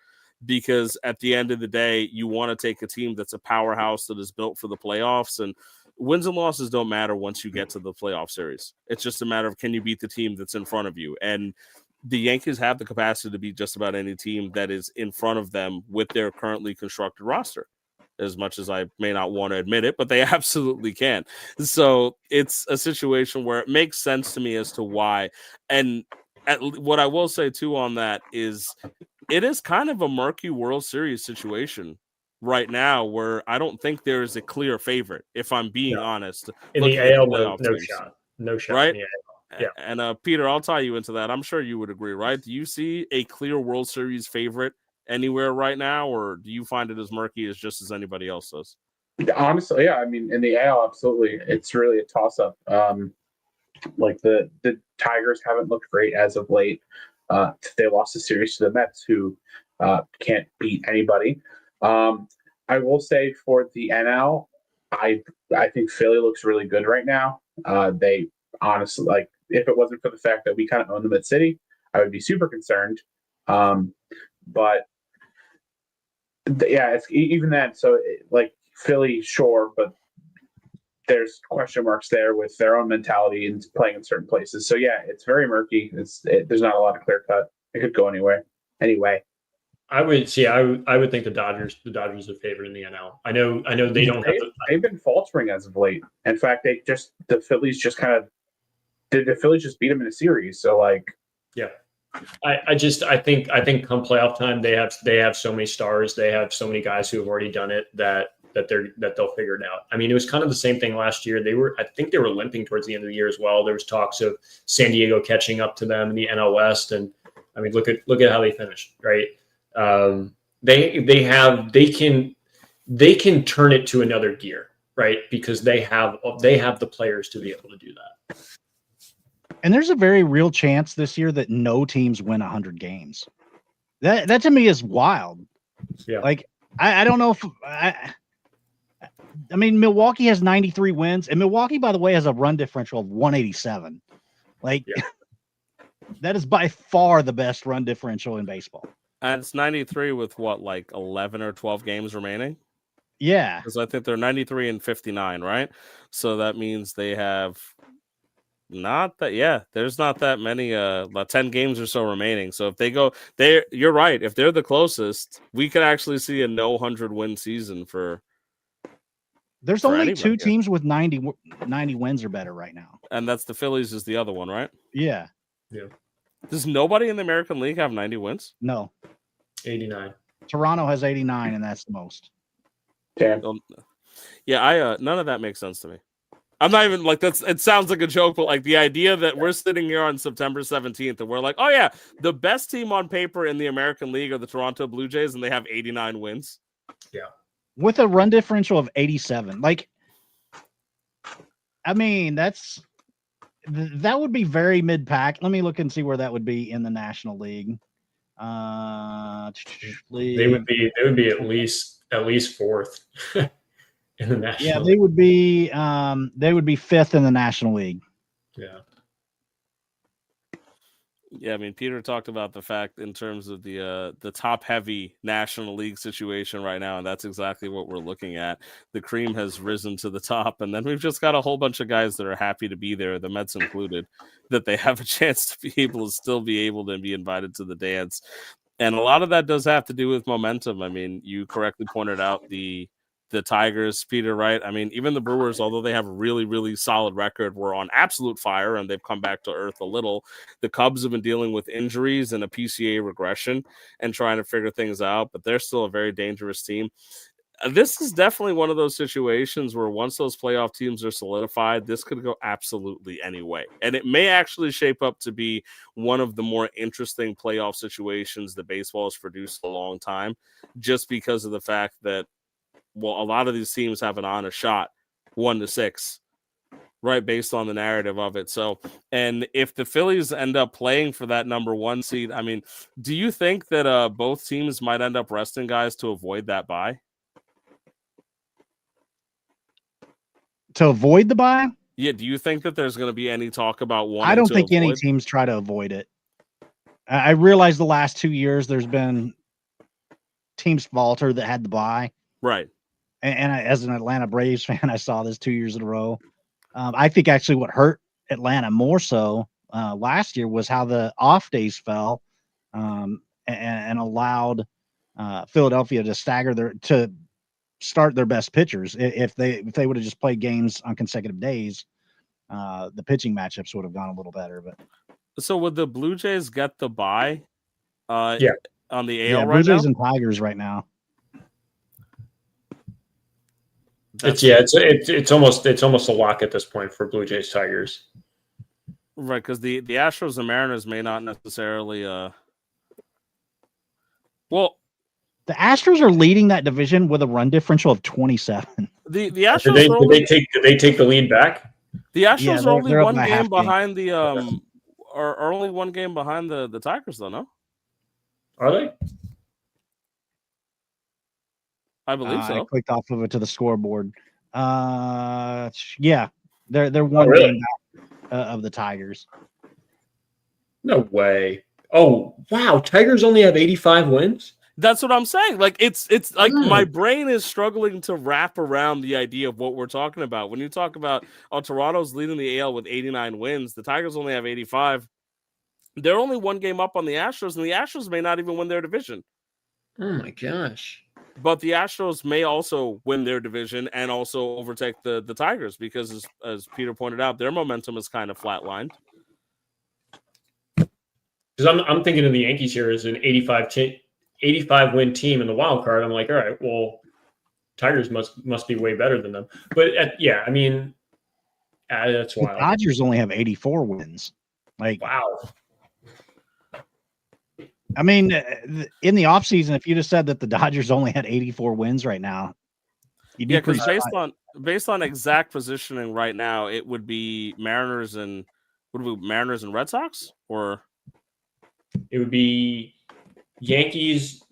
Because at the end of the day, you want to take a team that's a powerhouse that is built for the playoffs, and wins and losses don't matter once you get to the playoff series. It's just a matter of can you beat the team that's in front of you. And the Yankees have the capacity to beat just about any team that is in front of them with their currently constructed roster. As much as I may not want to admit it, but they absolutely can. So it's a situation where it makes sense to me as to why. And what I will say too on that is it is kind of a murky World Series situation right now where I don't think there is a clear favorite, if I'm being honest. In the looking at AL, playoff no teams. shot. No shot. Right? In the AL. Yeah. And Peter, I'll tie you into that. I'm sure you would agree, right? Do you see a clear World Series favorite anywhere right now, or do you find it as murky as just as anybody else does? Honestly, yeah. I mean, in the AL, absolutely, it's really a toss-up. Like the Tigers haven't looked great as of late. They lost the series to the Mets, who can't beat anybody. I will say for the NL, I think Philly looks really good right now. They honestly, like, if it wasn't for the fact that we kind of own them at City, I would be super concerned. But yeah, it's even then. So like Philly, sure, but there's question marks there with their own mentality and playing in certain places. So yeah, it's very murky. There's not a lot of clear cut. It could go anywhere. Anyway, I would think the Dodgers are favored in the NL. I know they don't have. They've been faltering as of late. In fact, the Phillies just kind of did. The Phillies just beat them in a series. So like, yeah. I think come playoff time they have so many stars, they have so many guys who have already done it that they'll figure it out. I mean, it was kind of the same thing last year. I think they were limping towards the end of the year as well. There was talks of San Diego catching up to them in the NL West, and I mean, look at how they finished, right? They can turn it to another gear, right? Because they have the players to be able to do that. And there's a very real chance this year that no teams win 100 games. That to me is wild. Yeah. Like, I don't know if I mean, Milwaukee has 93 wins, and Milwaukee, by the way, has a run differential of 187. Like, yeah. That is by far the best run differential in baseball. And it's 93 with what, like 11 or 12 games remaining? Yeah. Because I think they're 93 and 59, right? So that means they have there's not that many, about 10 games or so remaining. So if they go there, you're right. If they're the closest, we could actually see a no 100-win season for. There's only two teams with 90 wins or better right now. And that's the Phillies is the other one, right? Yeah. Yeah. Does nobody in the American League have 90 wins? No. 89. Toronto has 89, and that's the most. Damn. Yeah, none of that makes sense to me. I'm not even like that's. It sounds like a joke, but like the idea that we're sitting here on September 17th and we're like, oh yeah, the best team on paper in the American League are the Toronto Blue Jays, and they have 89 wins. Yeah, with a run differential of 87. Like, I mean, that would be very mid pack. Let me look and see where that would be in the National League. They would be at least fourth. In the National yeah, they would be fifth in the National League. Yeah. Yeah, I mean, Peter talked about the fact in terms of the top heavy National League situation right now, and that's exactly what we're looking at. The cream has risen to the top, and then we've just got a whole bunch of guys that are happy to be there, the Mets included, that they have a chance to be able to still be able to be invited to the dance. And a lot of that does have to do with momentum. I mean, you correctly pointed out the the Tigers, Peter, right? I mean, even the Brewers, although they have a really, really solid record, were on absolute fire and they've come back to earth a little. The Cubs have been dealing with injuries and a PCA regression and trying to figure things out, but they're still a very dangerous team. This is definitely one of those situations where once those playoff teams are solidified, this could go absolutely any way. And it may actually shape up to be one of the more interesting playoff situations that baseball has produced in a long time, just because of the fact that, well, a lot of these teams have an honest shot 1-6, right, based on the narrative of it. So, and if the Phillies end up playing for that number 1 seed, I mean, do you think that both teams might end up resting guys to avoid that bye? To avoid the bye? Yeah, do you think that there's going to be any talk about one? I don't think any teams try to avoid it. I realize the last 2 years there's been teams falter that had the bye. Right. And as an Atlanta Braves fan, I saw this 2 years in a row. I think actually what hurt Atlanta more so last year was how the off days fell and allowed Philadelphia to start their best pitchers. If they would have just played games on consecutive days, the pitching matchups would have gone a little better. But so would the Blue Jays get the bye? On the AL right Blue Jays now? and Tigers right now. It's almost a lock at this point for Blue Jays Tigers. Right, because the Astros and Mariners may not necessarily well, the Astros are leading that division with a run differential of 27. The Astros did they take the lead back? The Astros are only they're one up by game half behind the are only one game behind the Tigers though, no? Are they? I believe so. I clicked off of it to the scoreboard. Yeah, they're one really? game back of the Tigers. No way. Oh wow, Tigers only have 85 wins. That's what I'm saying. Like it's like my brain is struggling to wrap around the idea of what we're talking about. When you talk about Toronto's leading the AL with 89 wins, the Tigers only have 85. They're only one game up on the Astros, and the Astros may not even win their division. Oh my gosh. But the Astros may also win their division and also overtake the Tigers because, as Peter pointed out, their momentum is kind of flatlined. Because I'm thinking of the Yankees here as an 85 win team in the wild card. I'm like, all right, well, Tigers must be way better than them. But I mean, that's wild. The Dodgers only have 84 wins. Like, wow. I mean, in the offseason, if you'd have said that the Dodgers only had 84 wins right now, you'd be because based on exact positioning right now, it would be Mariners and Red Sox, or it would be Yankees,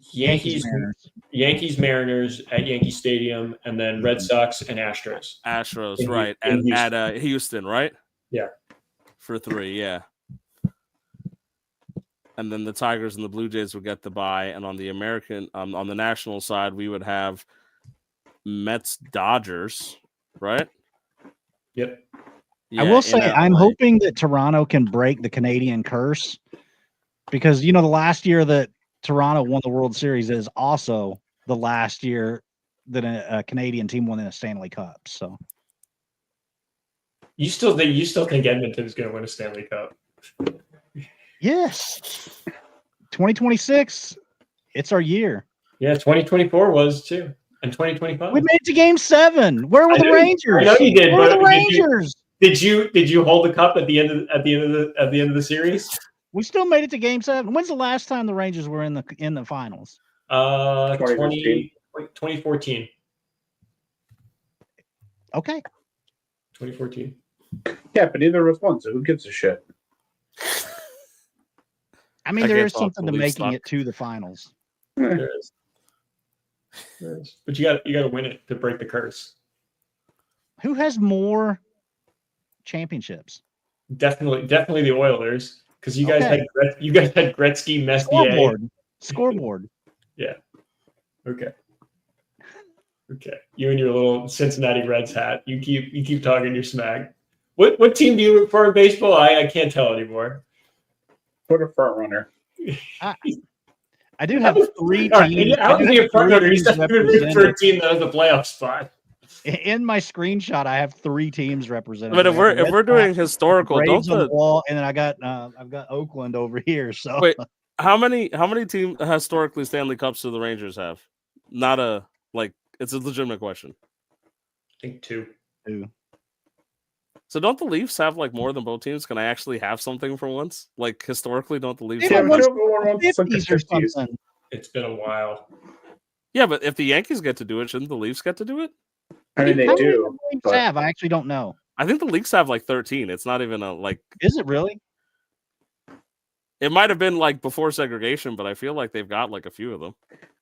Mariners at Yankee Stadium, and then Red Sox and Astros. Right, and at Houston, right? Yeah, for 3, yeah. And then the Tigers and the Blue Jays would get the bye. And on the on the national side, we would have Mets, Dodgers, right? Yep. Yeah, I will say I'm hoping that Toronto can break the Canadian curse because, the last year that Toronto won the World Series is also the last year that a Canadian team won in a Stanley Cup. So you still think Edmonton's going to win a Stanley Cup? Yes. 2026, it's our year. Yeah, 2024 was too. And 2025. We made it to Game 7. Where were the Rangers? I know you did. Where were the Rangers? Did you hold the cup at the end of the series? We still made it to Game 7. When's the last time the Rangers were in the finals? 2014. Okay. 2014. Yeah, but neither of us won, so who gives a shit? I mean, there is something to making it to the finals. There is. But you got to win it to break the curse. Who has more championships? Definitely the Oilers, because you guys had Gretzky, Messier. Scoreboard. Yeah. Okay. You and your little Cincinnati Reds hat. You keep talking your smack. What team do you root for in baseball? I can't tell anymore. Put a front runner. I do have 3 All right, teams. yeah, I would be a front runner. He's not even rooting for a represented. team that has a playoff spot. In my screenshot, I have 3 teams represented. But I if got the we're Red doing Sox, historical, don't Braves on the the wall, and then I've got Oakland over here. So wait, how many teams historically Stanley Cups do the Rangers have? Not a like it's a legitimate question. I think 2. So don't the Leafs have like more than both teams? Can I actually have something for once? Like historically, don't the Leafs They have don't Yeah, want but two of them 50s or 50s. something. It's been a while. Yeah, but if the Yankees get to do it, shouldn't the Leafs get to do it? I mean, they How many do. the Leafs but- have? I actually don't know. I think the Leafs have like 13. It's not even a like Is it really? it might have been like before segregation, but I feel like they've got like a few of them.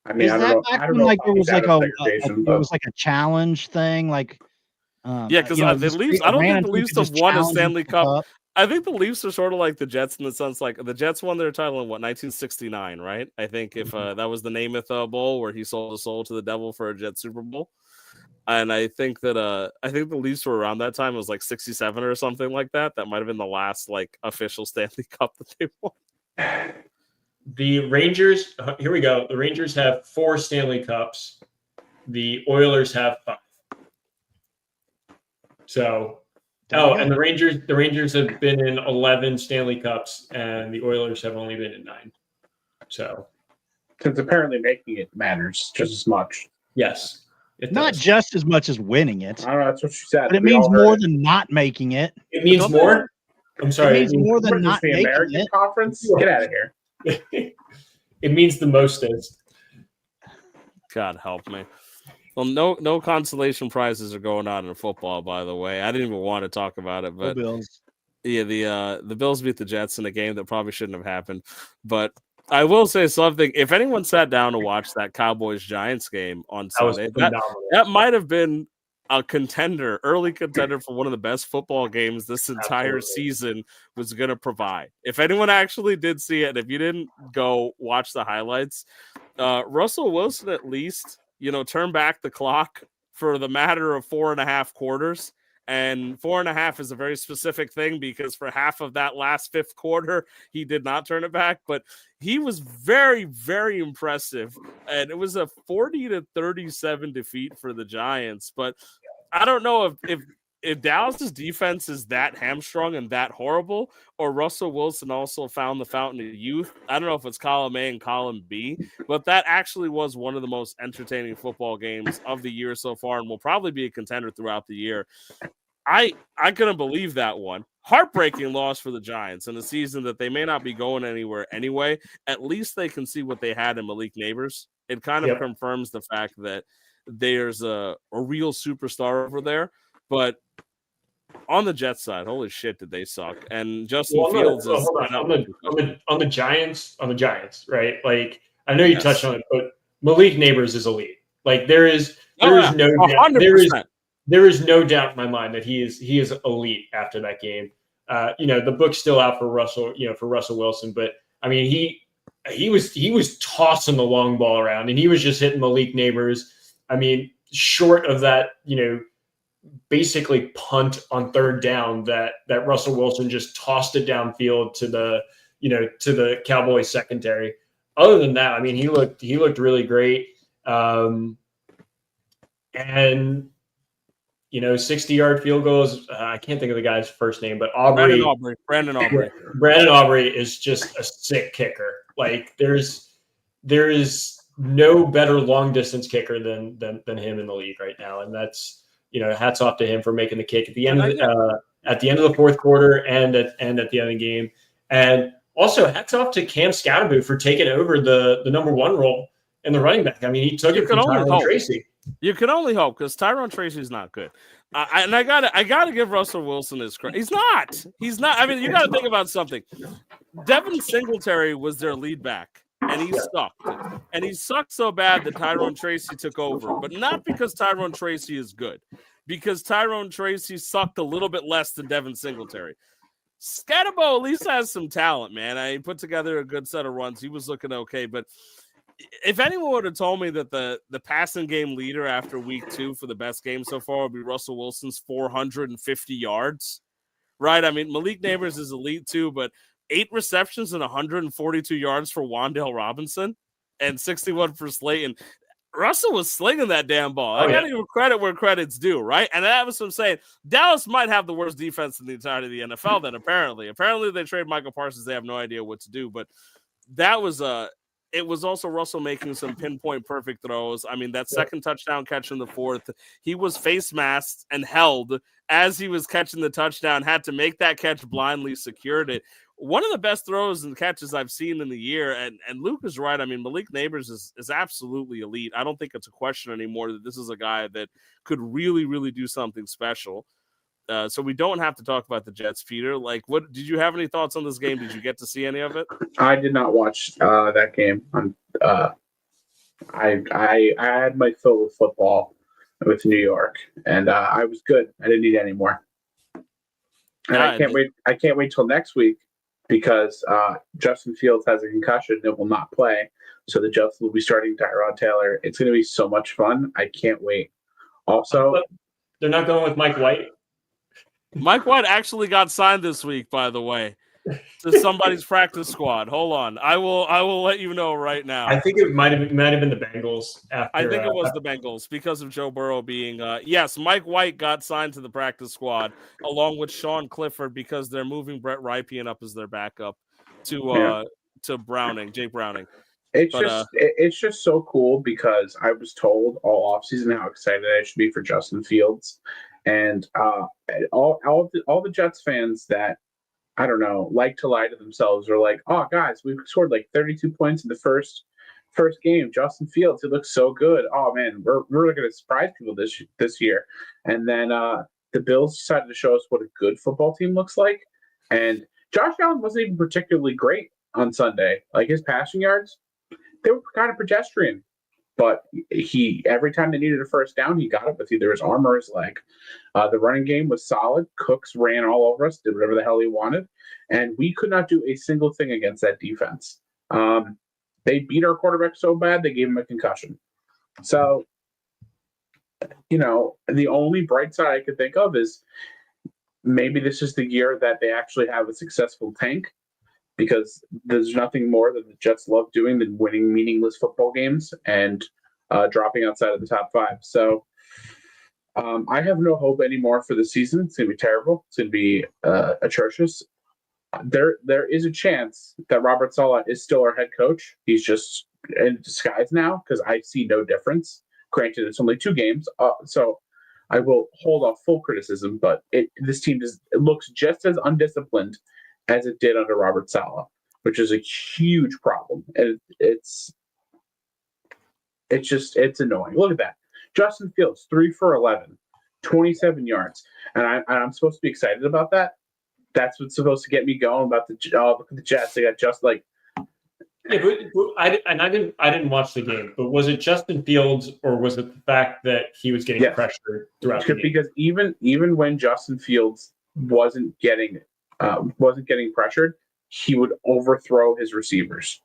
I mean, Is I that don't know. I back don't when know like if there was he's like out a of segregation, there but- was like a challenge thing like Yeah, because the Leafs, I don't think the Leafs have won a Stanley Cup. I think the Leafs are sort of like the Jets in the sense like the Jets won their title in 1969, right? I think if that was the Namath Bowl where he sold his soul to the devil for a Jet Super Bowl. And I think that the Leafs were around that time. It was like 67 or something like that. That might have been the last like official Stanley Cup that they won. The Rangers, here we go. The Rangers have 4 Stanley Cups. The Oilers have 5. So, and the Rangers have been in 11 Stanley Cups, and the Oilers have only been in 9. So, Since apparently making it matters just as much. yes, it not does. just as much as winning it, I don't know. That's what she said. but it We means all heard more it. than not making it. It means more. I'm It sorry. means more What than is this, not the making American it. Conference? Get out of here. It means the mostest. God help me. Well, no consolation prizes are going on in football, by the way. I didn't even want to talk about it, Go but Bills. yeah, the Bills beat the Jets in a game that probably shouldn't have happened. But I will say something. If anyone sat down to watch that Cowboys-Giants game on That was Sunday, phenomenal. that might have been a early contender for one of the best football games this entire Absolutely. season was going to provide. If anyone actually did see it, if you didn't go watch the highlights, Russell Wilson at least, turned back the clock for the matter of 4.5 quarters. And 4.5 is a very specific thing because for half of that last 5th quarter, he did not turn it back. But he was very, very impressive. And it was a 40-37 defeat for the Giants. But I don't know if Dallas's defense is that hamstrung and that horrible, or Russell Wilson also found the fountain of youth. I don't know if it's column A and column B, but that actually was one of the most entertaining football games of the year so far and will probably be a contender throughout the year. I couldn't believe that one. Heartbreaking loss for the Giants in a season that they may not be going anywhere anyway. At least they can see what they had in Malik Neighbors. It kind of confirms the fact that there's a real superstar over there. But on the Jets side, holy shit, did they suck? And Justin Fields is on the Giants, right? Like I know you touched on it, but Malik Neighbors is elite. Like there is no doubt. 100%. There is no doubt in my mind that he is elite after that game. The book's still out for Russell Wilson, but I mean he was tossing the long ball around and he was just hitting Malik Neighbors. I mean, short of that, basically punt on 3rd down that Russell Wilson just tossed it downfield to the Cowboys secondary. Other than that, I mean, he looked really great. And 60-yard field goals. I can't think of the guy's first name, but Brandon Aubrey. Brandon Aubrey is just a sick kicker. Like there is no better long distance kicker than him in the league right now, and that's hats off to him for making the kick at the end of the 4th quarter and at the end of the game, and also hats off to Cam Scatterbo for taking over the number 1 role in the running back. I mean, he took it from Tyrone Tracy. You can only hope because Tyrone Tracy's not good. And I gotta give Russell Wilson his credit. He's not. I mean, you got to think about something. Devin Singletary was their lead back, and he sucked. And he sucked so bad that Tyrone Tracy took over. But not because Tyrone Tracy is good, because Tyrone Tracy sucked a little bit less than Devin Singletary. Scatterbo at least has some talent, man. He put together a good set of runs. He was looking okay, but if anyone would have told me that the passing game leader after week 2 for the best game so far would be Russell Wilson's 450 yards, right? I mean, Malik Neighbors is elite too, but 8 receptions and 142 yards for Wan'Dale Robinson. and 61 for Slayton. Russell was slinging that damn ball. Oh, I gotta yeah. give credit where credit's due, right? And that was what I'm saying. Dallas might have the worst defense in the entirety of the NFL. Then apparently they trade Michael Parsons. They have no idea what to do. But that was it was also Russell making some pinpoint perfect throws. I mean, that second touchdown catch in the fourth, he was face masked and held as he was catching the touchdown. Had to make that catch blindly, secured it. One of the best throws and catches I've seen in the year. And Luke is right. I mean, Malik Neighbors is absolutely elite. I don't think it's a question anymore that this is a guy that could really, really do something special. So we don't have to talk about the Jets, Peter. Like, what did you have any thoughts on this game? Did you get to see any of it? I did not watch that game. I had my fill with football with New York, and I was good. I didn't need any more. And Yeah, I can't wait till next week because Justin Fields has a concussion and will not play. So the Jets will be starting Tyrod Taylor. It's going to be so much fun. I can't wait. Also, They're not going with Mike White. Mike White actually got signed this week, by the way, to somebody's practice squad. Hold on, I will let you know right now. I think it might have been the Bengals. After I think it was the Bengals because of Joe Burrow being yes, Mike White got signed to the practice squad along with Sean Clifford because they're moving Brett Rypien up as their backup to Browning, Jake Browning. It's just so cool because I was told all offseason how excited I should be for Justin Fields, and all the Jets fans that I don't know like to lie to themselves are like, oh guys, we scored like 32 points in the first game. Justin Fields, he looks so good. Oh man, we're really going to surprise people this year. And then the Bills decided to show us what a good football team looks like, and Josh Allen wasn't even particularly great on Sunday. Like his passing yards, they were kind of pedestrian, but every time they needed a first down, he got it with either his arm or his leg. The running game was solid. Cooks ran all over us, did whatever the hell he wanted, and we could not do a single thing against that defense. They beat our quarterback so bad they gave him a concussion. So, the only bright side I could think of is maybe this is the year that they actually have a successful tank. Because there's nothing more that the Jets love doing than winning meaningless football games and dropping outside of the top five. So I have no hope anymore for the season. It's going to be terrible. It's going to be atrocious. There is a chance that Robert Saleh is still our head coach. He's just in disguise now because I see no difference. Granted, it's only 2 games, so I will hold off full criticism. But this team looks just as undisciplined as it did under Robert Saleh, which is a huge problem. And it's annoying. Look at that. Justin Fields, 3 for 11, 27 yards. And I'm supposed to be excited about that. That's what's supposed to get me going about look at the Jets. They got just like. Yeah, but I didn't watch the game. But was it Justin Fields or was it the fact that he was getting pressure throughout the game? Because even when Justin Fields wasn't getting pressured, he would overthrow his receivers.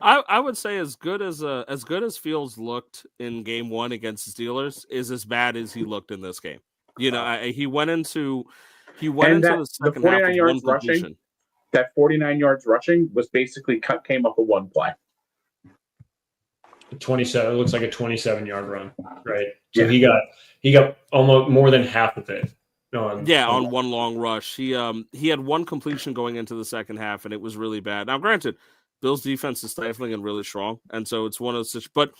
I would say as good as Fields looked in game 1 against the Steelers is as bad as he looked in this game. He went into the second half with 1 completion. That 49 yards rushing was basically came up with 1 play. 27. It looks like a 27-yard run, right? So yeah. he got almost more than half of it. On 1 long rush. He had 1 completion going into the second half, and it was really bad. Now, granted, Bills' defense is stifling and really strong, and so it's one of those. But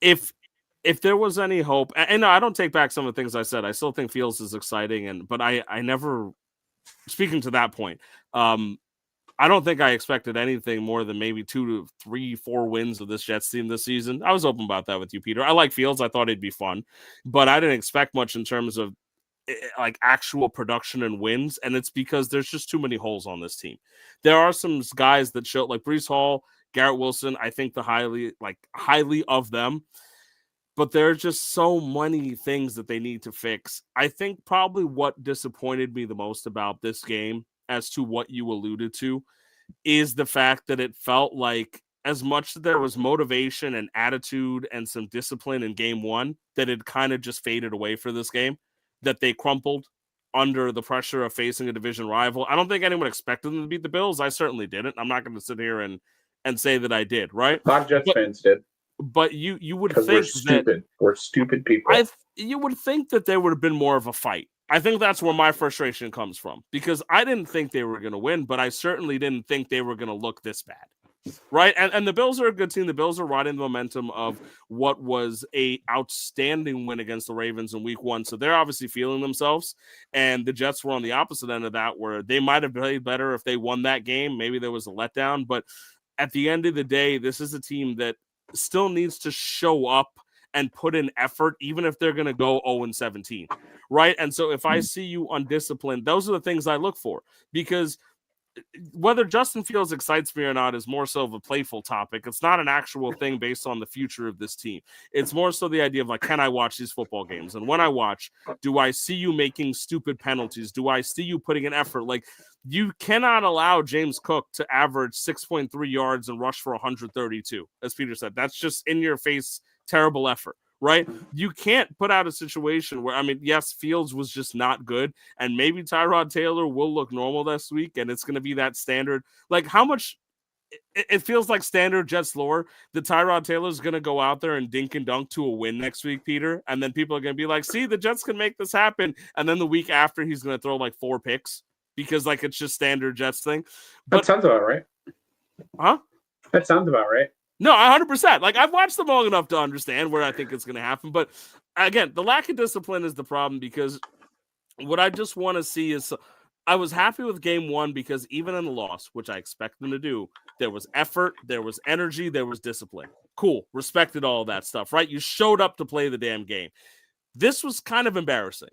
if there was any hope, and no, I don't take back some of the things I said. I still think Fields is exciting, but I never. Speaking to that point, I don't think I expected anything more than maybe 2 to 3, 4 wins of this Jets team this season. I was open about that with you, Peter. I like Fields. I thought it'd be fun, but I didn't expect much in terms of like actual production and wins, and it's because there's just too many holes on this team. There are some guys that show, like Breece Hall, Garrett Wilson. I think highly of them, but there are just so many things that they need to fix. I think probably what disappointed me the most about this game, as to what you alluded to, is the fact that it felt like as much as there was motivation and attitude and some discipline in game 1, that it kind of just faded away for this game. That they crumpled under the pressure of facing a division rival. I don't think anyone expected them to beat the Bills. I certainly didn't. I'm not going to sit here and and say that I did, right? A lot of Jets fans did. But you would Because think we're stupid. We're stupid people. you would think that there would have been more of a fight. I think that's where my frustration comes from, because I didn't think they were going to win, but I certainly didn't think they were going to look this bad. Right. And the Bills are a good team. The Bills are riding the momentum of what was a outstanding win against the Ravens in week 1. So they're obviously feeling themselves. And the Jets were on the opposite end of that, where they might have played better if they won that game. Maybe there was a letdown. But at the end of the day, this is a team that still needs to show up and put in effort, even if they're going to go 0-17. Right. And so if I see you undisciplined, those are the things I look for, because whether Justin Fields excites me or not is more so of a playful topic. It's not an actual thing based on the future of this team. It's more so the idea of, like, can I watch these football games? And when I watch, do I see you making stupid penalties? Do I see you putting an effort? Like, you cannot allow James Cook to average 6.3 yards and rush for 132, as Peter said. That's just in your face, terrible effort. Right? You can't put out a situation where, I mean, yes, Fields was just not good, and maybe Tyrod Taylor will look normal this week, and it's going to be that standard. Like, how much it feels like standard Jets lore that Tyrod Taylor is going to go out there and dink and dunk to a win next week, Peter, and then people are going to be like, see, the Jets can make this happen, and then the week after he's going to throw like 4 picks because, like, it's just standard Jets thing. But, that sounds about right. Huh? That sounds about right. No, 100%. Like, I've watched them long enough to understand where I think it's going to happen. But again, the lack of discipline is the problem, because what I just want to see is, I was happy with game 1 because even in the loss, which I expect them to do, there was effort, there was energy, there was discipline. Cool. Respected all of that stuff, right? You showed up to play the damn game. This was kind of embarrassing.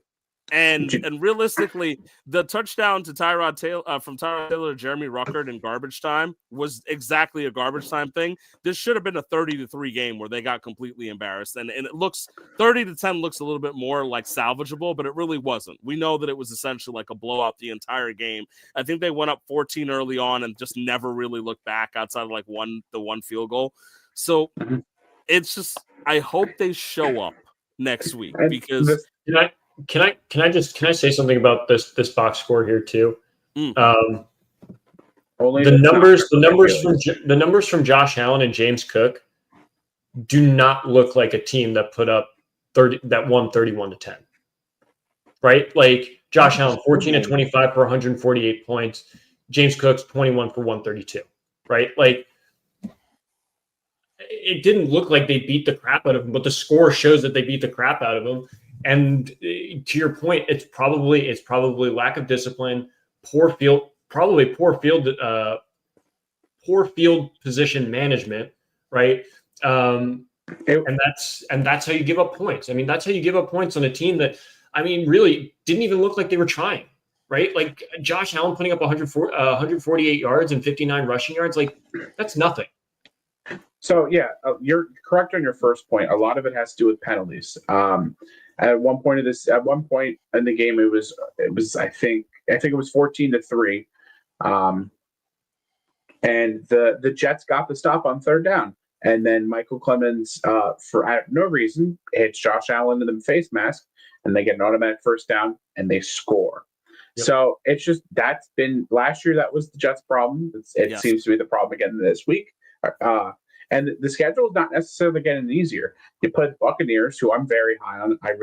And realistically, the touchdown to Tyrod Taylor from Tyrod Taylor to Jeremy Ruckert in garbage time was exactly a garbage time thing. This should have been a 30-3 game where they got completely embarrassed. And it looks 30-10 looks a little bit more like salvageable, but it really wasn't. We know that it was essentially like a blowout the entire game. I think they went up 14 early on and just never really looked back outside of like the one field goal. So it's just, I hope they show up next week, because Can I say something about this box score here too? The numbers from Josh Allen and James Cook do not look like a team that put up 30 that won 31-10. Right? Like, Josh Allen 14-25 for 148 points, James Cook's 21 for 132. Right? Like, it didn't look like they beat the crap out of him, but the score shows that they beat the crap out of him. And to your point, it's probably lack of discipline, poor field position management, right? And that's how you give up points. I mean, that's how you give up points on a team that, I mean, really didn't even look like they were trying, right? Like, Josh Allen putting up 148 yards and 59 rushing yards, like, that's nothing. So yeah, you're correct on your first point. A lot of it has to do with penalties. At one point in the game, it was I think it was 14-3, and the Jets got the stop on third down, and then Michael Clemens, for no reason, hits Josh Allen in the face mask, and they get an automatic first down and they score. Yep. So it's just, that's been last year. That was the Jets' problem. It seems to be the problem again this week. And the schedule is not necessarily getting easier. You play the Buccaneers, who I'm very high on. I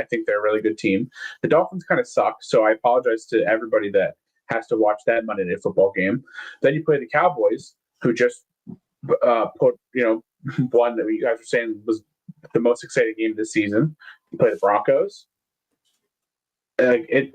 think they're a really good team. The Dolphins kind of suck, so I apologize to everybody that has to watch that Monday Night Football game. Then you play the Cowboys, who just put, one that you guys were saying was the most exciting game this season. You play the Broncos. It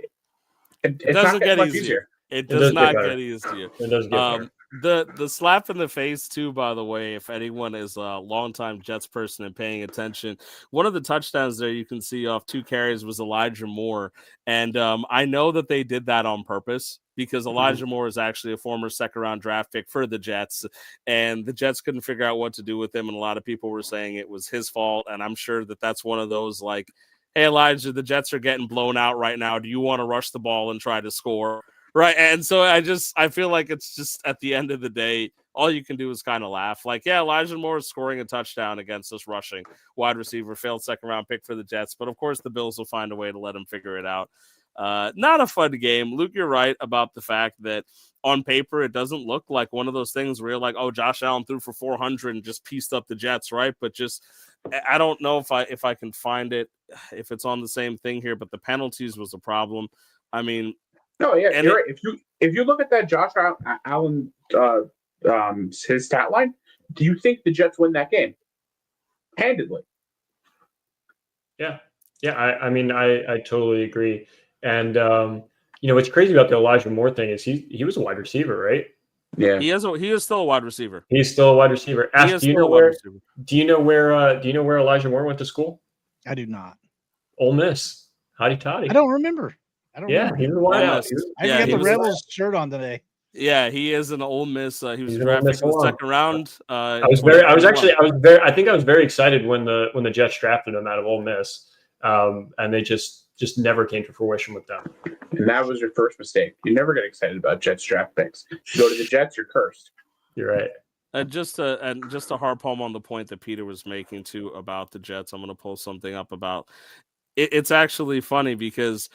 doesn't get much easier. It does not get easier. It does get better. The slap in the face too, by the way, if anyone is a longtime Jets person and paying attention, one of the touchdowns there you can see off 2 carries was Elijah Moore. And I know that they did that on purpose, because Elijah Moore is actually a former 2nd-round draft pick for the Jets, and the Jets couldn't figure out what to do with him. And a lot of people were saying it was his fault. And I'm sure that that's one of those, like, hey, Elijah, the Jets are getting blown out right now. Do you want to rush the ball and try to score? Right. And so I feel like it's just, at the end of the day, all you can do is kind of laugh. Like, yeah, Elijah Moore is scoring a touchdown against us rushing wide receiver, failed 2nd-round pick for the Jets. But of course, the Bills will find a way to let him figure it out. Not a fun game. Luke, you're right about the fact that on paper it doesn't look like one of those things where you're like, oh, Josh Allen threw for 400 and just pieced up the Jets, right? But just I don't know if I can find it, if it's on the same thing here, but the penalties was a problem. I mean, no, yeah, you're right. If you look at that Josh Allen his stat line, do you think the Jets win that game handedly? Yeah. I mean, I totally agree. And what's crazy about the Elijah Moore thing is he was a wide receiver, right? Yeah, he is still a wide receiver. He's still a wide receiver. Ash, do you know where Elijah Moore went to school? I do not. Ole Miss. Hotty toddy. I don't remember. Yeah, he was a wideout. I got the Rebels shirt on today. Yeah, he is an Ole Miss. He was drafted in the second round. I was very excited when the Jets drafted him out of Ole Miss, and they just never came to fruition with them. And that was your first mistake. You never get excited about Jets draft picks. You go to the Jets, you're cursed. You're right. Just to harp home on the point that Peter was making too about the Jets, I'm going to pull something up about. It's actually funny because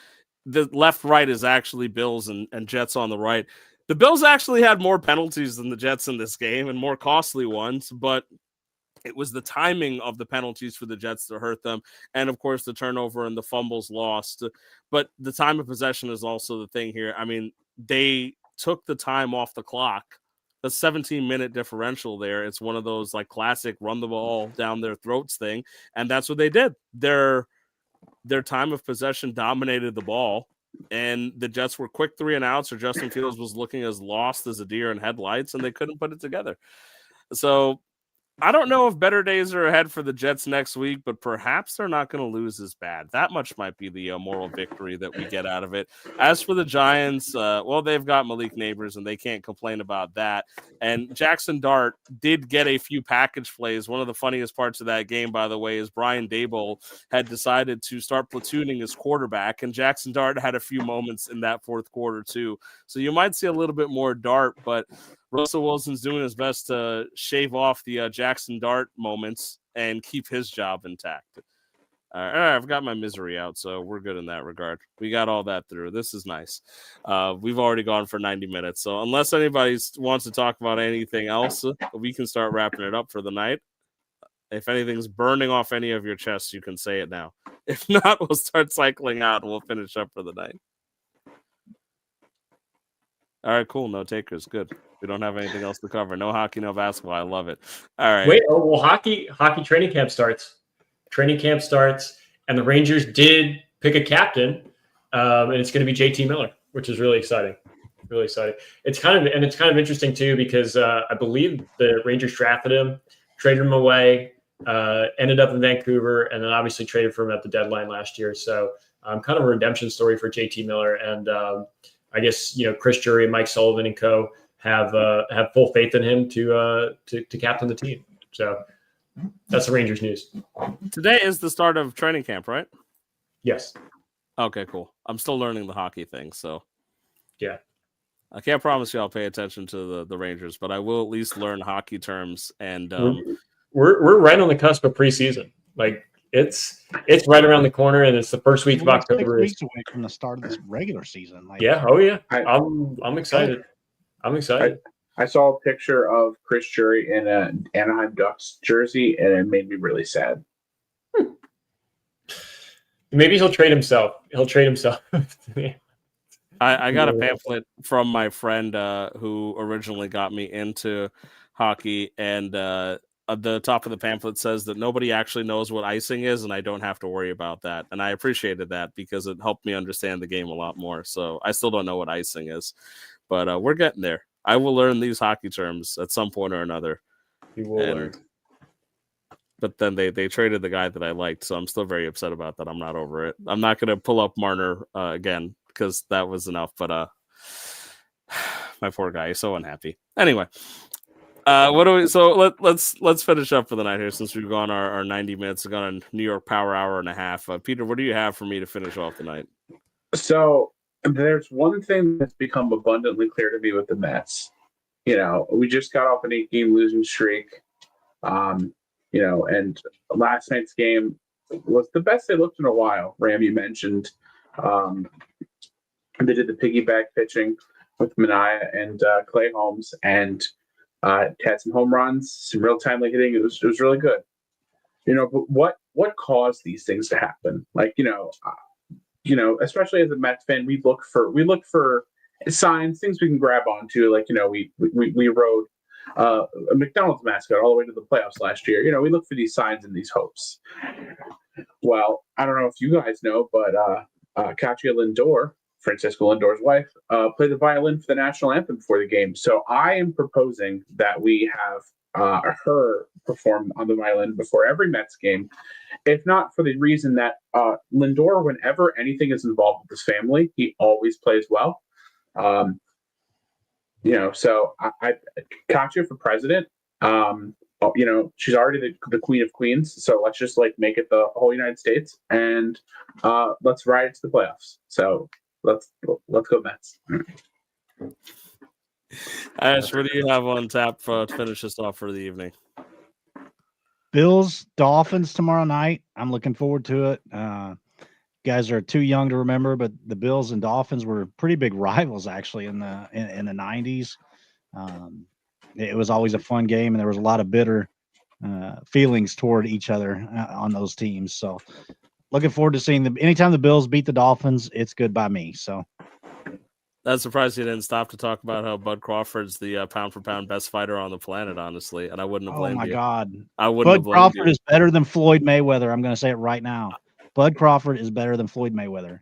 the left-right is actually Bills and Jets on the right. The Bills actually had more penalties than the Jets in this game and more costly ones, but it was the timing of the penalties for the Jets that hurt them. And, of course, the turnover and the fumbles lost. But the time of possession is also the thing here. I mean, they took the time off the clock. The 17-minute differential there. It's one of those, like, classic run the ball down their throats thing. And that's what they did. Their time of possession dominated the ball. And the Jets were quick 3-and-outs, or Justin Fields was looking as lost as a deer in headlights, and they couldn't put it together. So I don't know if better days are ahead for the Jets next week, but perhaps they're not going to lose as bad. That much might be the moral victory that we get out of it. As for the Giants, well, they've got Malik Neighbors, and they can't complain about that. And Jackson Dart did get a few package plays. One of the funniest parts of that game, by the way, is Brian Daboll had decided to start platooning his quarterback, and Jackson Dart had a few moments in that fourth quarter too. So you might see a little bit more Dart, but Russell Wilson's doing his best to shave off the Jackson Dart moments and keep his job intact. All right, I've got my misery out, so we're good in that regard. We got all that through. This is nice. We've already gone for 90 minutes, so unless anybody wants to talk about anything else, we can start wrapping it up for the night. If anything's burning off any of your chests, you can say it now. If not, we'll start cycling out and we'll finish up for the night. All right, cool. No takers. Good. We don't have anything else to cover. No hockey, no basketball. I love it. All right. Wait, hockey training camp starts. And the Rangers did pick a captain, and it's going to be JT Miller, which is really exciting. Really exciting. It's kind of interesting too because I believe the Rangers drafted him, traded him away, ended up in Vancouver, and then obviously traded for him at the deadline last year. So kind of a redemption story for JT Miller, and I guess Chris Drury, Mike Sullivan, and co. have full faith in him to captain the team. So that's the Rangers news. Today is the start of training camp, right? Yes. Okay, cool. I'm still learning the hockey thing, so yeah. I can't promise you I'll pay attention to the Rangers, but I will at least learn hockey terms. And we're right on the cusp of preseason. Like it's right around the corner, and it's the first week of October. 6 weeks away from the start of this regular season. Like, yeah. Oh yeah. I'm excited. I'm excited. I saw a picture of Chris Drury in an Anaheim Ducks jersey, and it made me really sad. Maybe he'll trade himself. I got a pamphlet from my friend who originally got me into hockey, and the top of the pamphlet says that nobody actually knows what icing is, and I don't have to worry about that. And I appreciated that because it helped me understand the game a lot more. So I still don't know what icing is, but we're getting there. I will learn these hockey terms at some point or another. You will learn. But then they traded the guy that I liked, so I'm still very upset about that. I'm not over it. I'm not going to pull up Marner again because that was enough. But my poor guy, he's so unhappy. Anyway, what do we? So let's finish up for the night here since we've gone our 90 minutes. We've gone a New York Power Hour and a half. Peter, what do you have for me to finish off the night? So there's one thing that's become abundantly clear to me with the Mets. We just got off an 8-game losing streak. And last night's game was the best they looked in a while. Ram, you mentioned They did the piggyback pitching with Manaea and Clay Holmes, and had some home runs, some real timely hitting. It was really good. But what caused these things to happen? Especially as a Mets fan, we look for signs, things we can grab onto. We rode a McDonald's mascot all the way to the playoffs last year. We look for these signs and these hopes. Well, I don't know if you guys know, but Katya Lindor, Francisco Lindor's wife, played the violin for the national anthem before the game. So I am proposing that we have her perform on the violin before every Mets game, if not for the reason that Lindor, whenever anything is involved with his family, he always plays well. So I Katya for president. She's already the queen of queens, so let's just make it the whole United States, and let's ride it to the playoffs. So let's go Mets. Ash, what do you have on tap to finish us off for the evening? Bills, Dolphins tomorrow night. I'm looking forward to it. Guys are too young to remember, but the Bills and Dolphins were pretty big rivals actually in the 90s. It was always a fun game, and there was a lot of bitter feelings toward each other on those teams. So looking forward to seeing them. Anytime the Bills beat the Dolphins, it's good by me. So I'm surprised you didn't stop to talk about how Bud Crawford's the pound for pound best fighter on the planet, honestly. And I wouldn't have blamed you. Oh my God. I wouldn't have Bud blamed Crawford you. is better than Floyd Mayweather. I'm going to say it right now. Bud Crawford is better than Floyd Mayweather.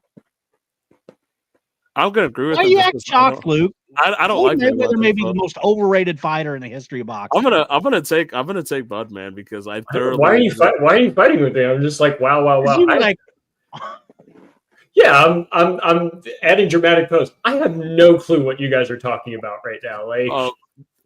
I'm going to agree with Why him. you act shocked, Luke? I don't Floyd like Mayweather. May be the most overrated fighter in the history of boxing. I'm gonna take Bud, man, because I thoroughly. Why are you fighting with me? I'm just like, wow. Yeah, I'm adding dramatic pose. I have no clue what you guys are talking about right now.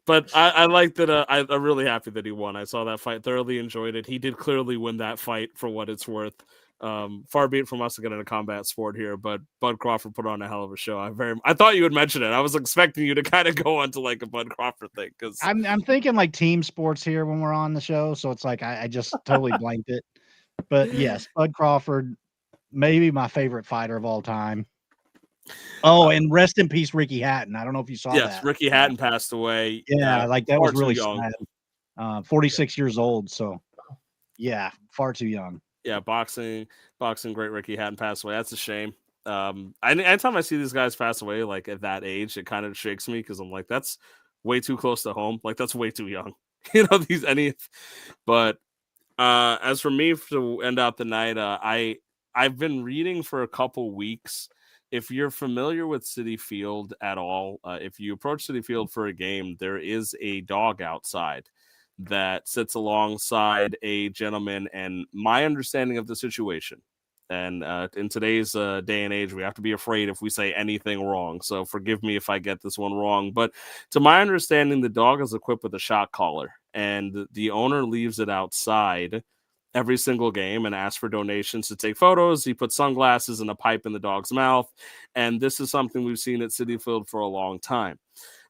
But I like that. I'm really happy that he won. I saw that fight, thoroughly enjoyed it. He did clearly win that fight for what it's worth. Far be it from us to get in a combat sport here, but Bud Crawford put on a hell of a show. I thought you would mention it. I was expecting you to kind of go on to a Bud Crawford thing because I'm thinking team sports here when we're on the show, so it's I just totally blanked it. But yes, Bud Crawford, maybe my favorite fighter of all time. Oh, and rest in peace, Ricky Hatton. I don't know if you saw that. Yes, Ricky Hatton passed away. Yeah, that was really young. sad. 46 years old. So, yeah, far too young. Yeah, boxing, great Ricky Hatton passed away. That's a shame. Anytime I see these guys pass away, at that age, it kind of shakes me because I'm like, that's way too close to home. That's way too young. But as for me to end out the night, I've been reading for a couple weeks. If you're familiar with Citi Field at all, if you approach Citi Field for a game, there is a dog outside that sits alongside a gentleman. And my understanding of the situation, and in today's day and age, we have to be afraid if we say anything wrong. So forgive me if I get this one wrong. But to my understanding, the dog is equipped with a shock collar, and the owner leaves it outside every single game and asks for donations to take photos. He puts sunglasses and a pipe in the dog's mouth. And this is something we've seen at Citi Field for a long time.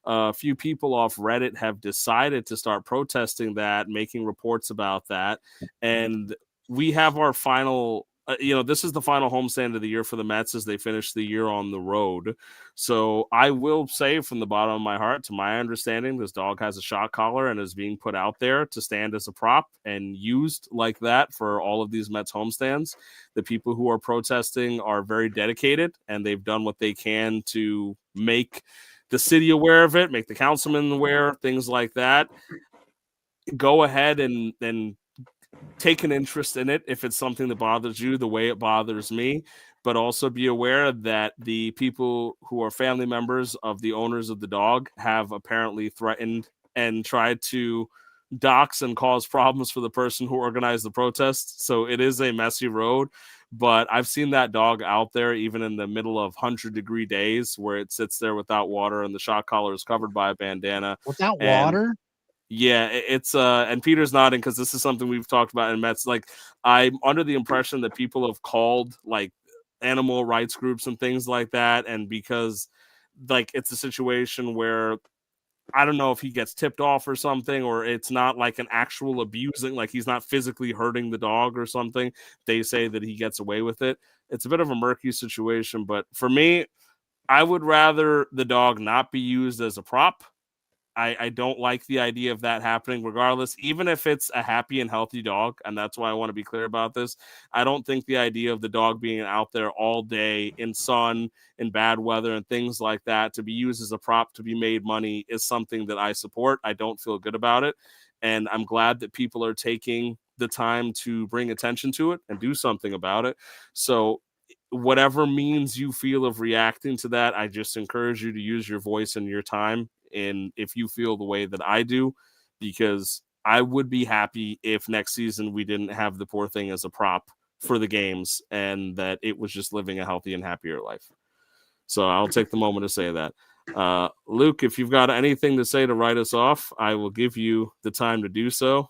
A few people off Reddit have decided to start protesting that, making reports about that. And we have our final, this is the final homestand of the year for the Mets as they finish the year on the road. So I will say from the bottom of my heart, to my understanding, this dog has a shock collar and is being put out there to stand as a prop and used like that for all of these Mets homestands. The people who are protesting are very dedicated, and they've done what they can to make the city aware of it, make the councilman aware, things like that. Go ahead and take an interest in it if it's something that bothers you the way it bothers me, but also be aware that the people who are family members of the owners of the dog have apparently threatened and tried to dox and cause problems for the person who organized the protest. So it is a messy road, but I've seen that dog out there even in the middle of 100-degree days where it sits there without water and the shock collar is covered by a bandana. Without water? Yeah, it's and Peter's nodding because this is something we've talked about in Mets. I'm under the impression that people have called animal rights groups and things like that, and because it's a situation where I don't know if he gets tipped off or something, or it's not an actual abusing, he's not physically hurting the dog or something. They say that he gets away with it. It's a bit of a murky situation, but for me, I would rather the dog not be used as a prop. I don't like the idea of that happening regardless, even if it's a happy and healthy dog. And that's why I want to be clear about this. I don't think the idea of the dog being out there all day in sun, in bad weather and things like that to be used as a prop to be made money is something that I support. I don't feel good about it. And I'm glad that people are taking the time to bring attention to it and do something about it. So whatever means you feel of reacting to that, I just encourage you to use your voice and your time. And if you feel the way that I do, because I would be happy if next season we didn't have the poor thing as a prop for the games and that it was just living a healthy and happier life. So I'll take the moment to say that. Luke, if you've got anything to say to write us off, I will give you the time to do so.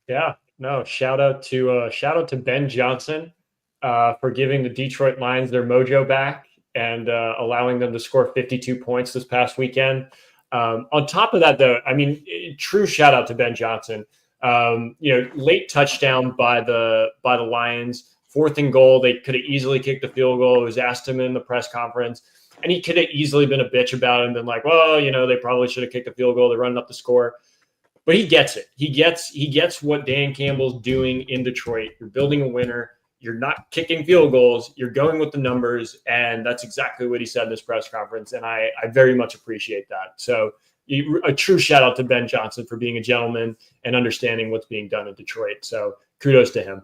Yeah, no, shout out to Ben Johnson for giving the Detroit Lions their mojo back and allowing them to score 52 points this past weekend. On top of that, though, I mean, true shout out to Ben Johnson. Late touchdown by the Lions, 4th and goal. They could have easily kicked the field goal. It was asked him in the press conference, and he could have easily been a bitch about it and been like, well, they probably should have kicked the field goal. They're running up the score. But he gets it. He gets what Dan Campbell's doing in Detroit. You're building a winner. You're not kicking field goals. You're going with the numbers. And that's exactly what he said in this press conference. And I very much appreciate that. So a true shout out to Ben Johnson for being a gentleman and understanding what's being done in Detroit. So kudos to him.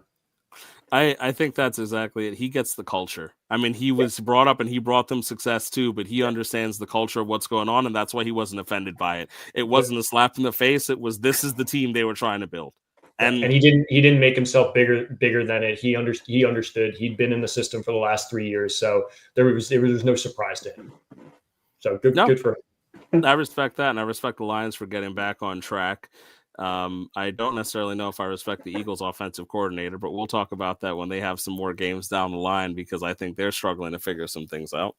I think that's exactly it. He gets the culture. I mean, he was brought up and he brought them success too, but he understands the culture of what's going on, and that's why he wasn't offended by it. It wasn't a slap in the face. It was, this is the team they were trying to build. And he didn't make himself bigger than it. He understood. He'd been in the system for the last 3 years, so there was no surprise to him. So good for him. I respect that, and I respect the Lions for getting back on track. I don't necessarily know if I respect the Eagles offensive coordinator, but we'll talk about that when they have some more games down the line, because I think they're struggling to figure some things out.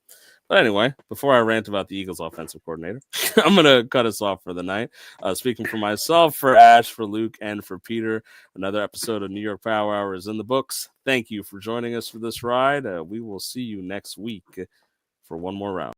But anyway, before I rant about the Eagles offensive coordinator, I'm going to cut us off for the night. Speaking for myself, for Ash, for Luke, and for Peter, another episode of New York Power Hour is in the books. Thank you for joining us for this ride. We will see you next week for one more round.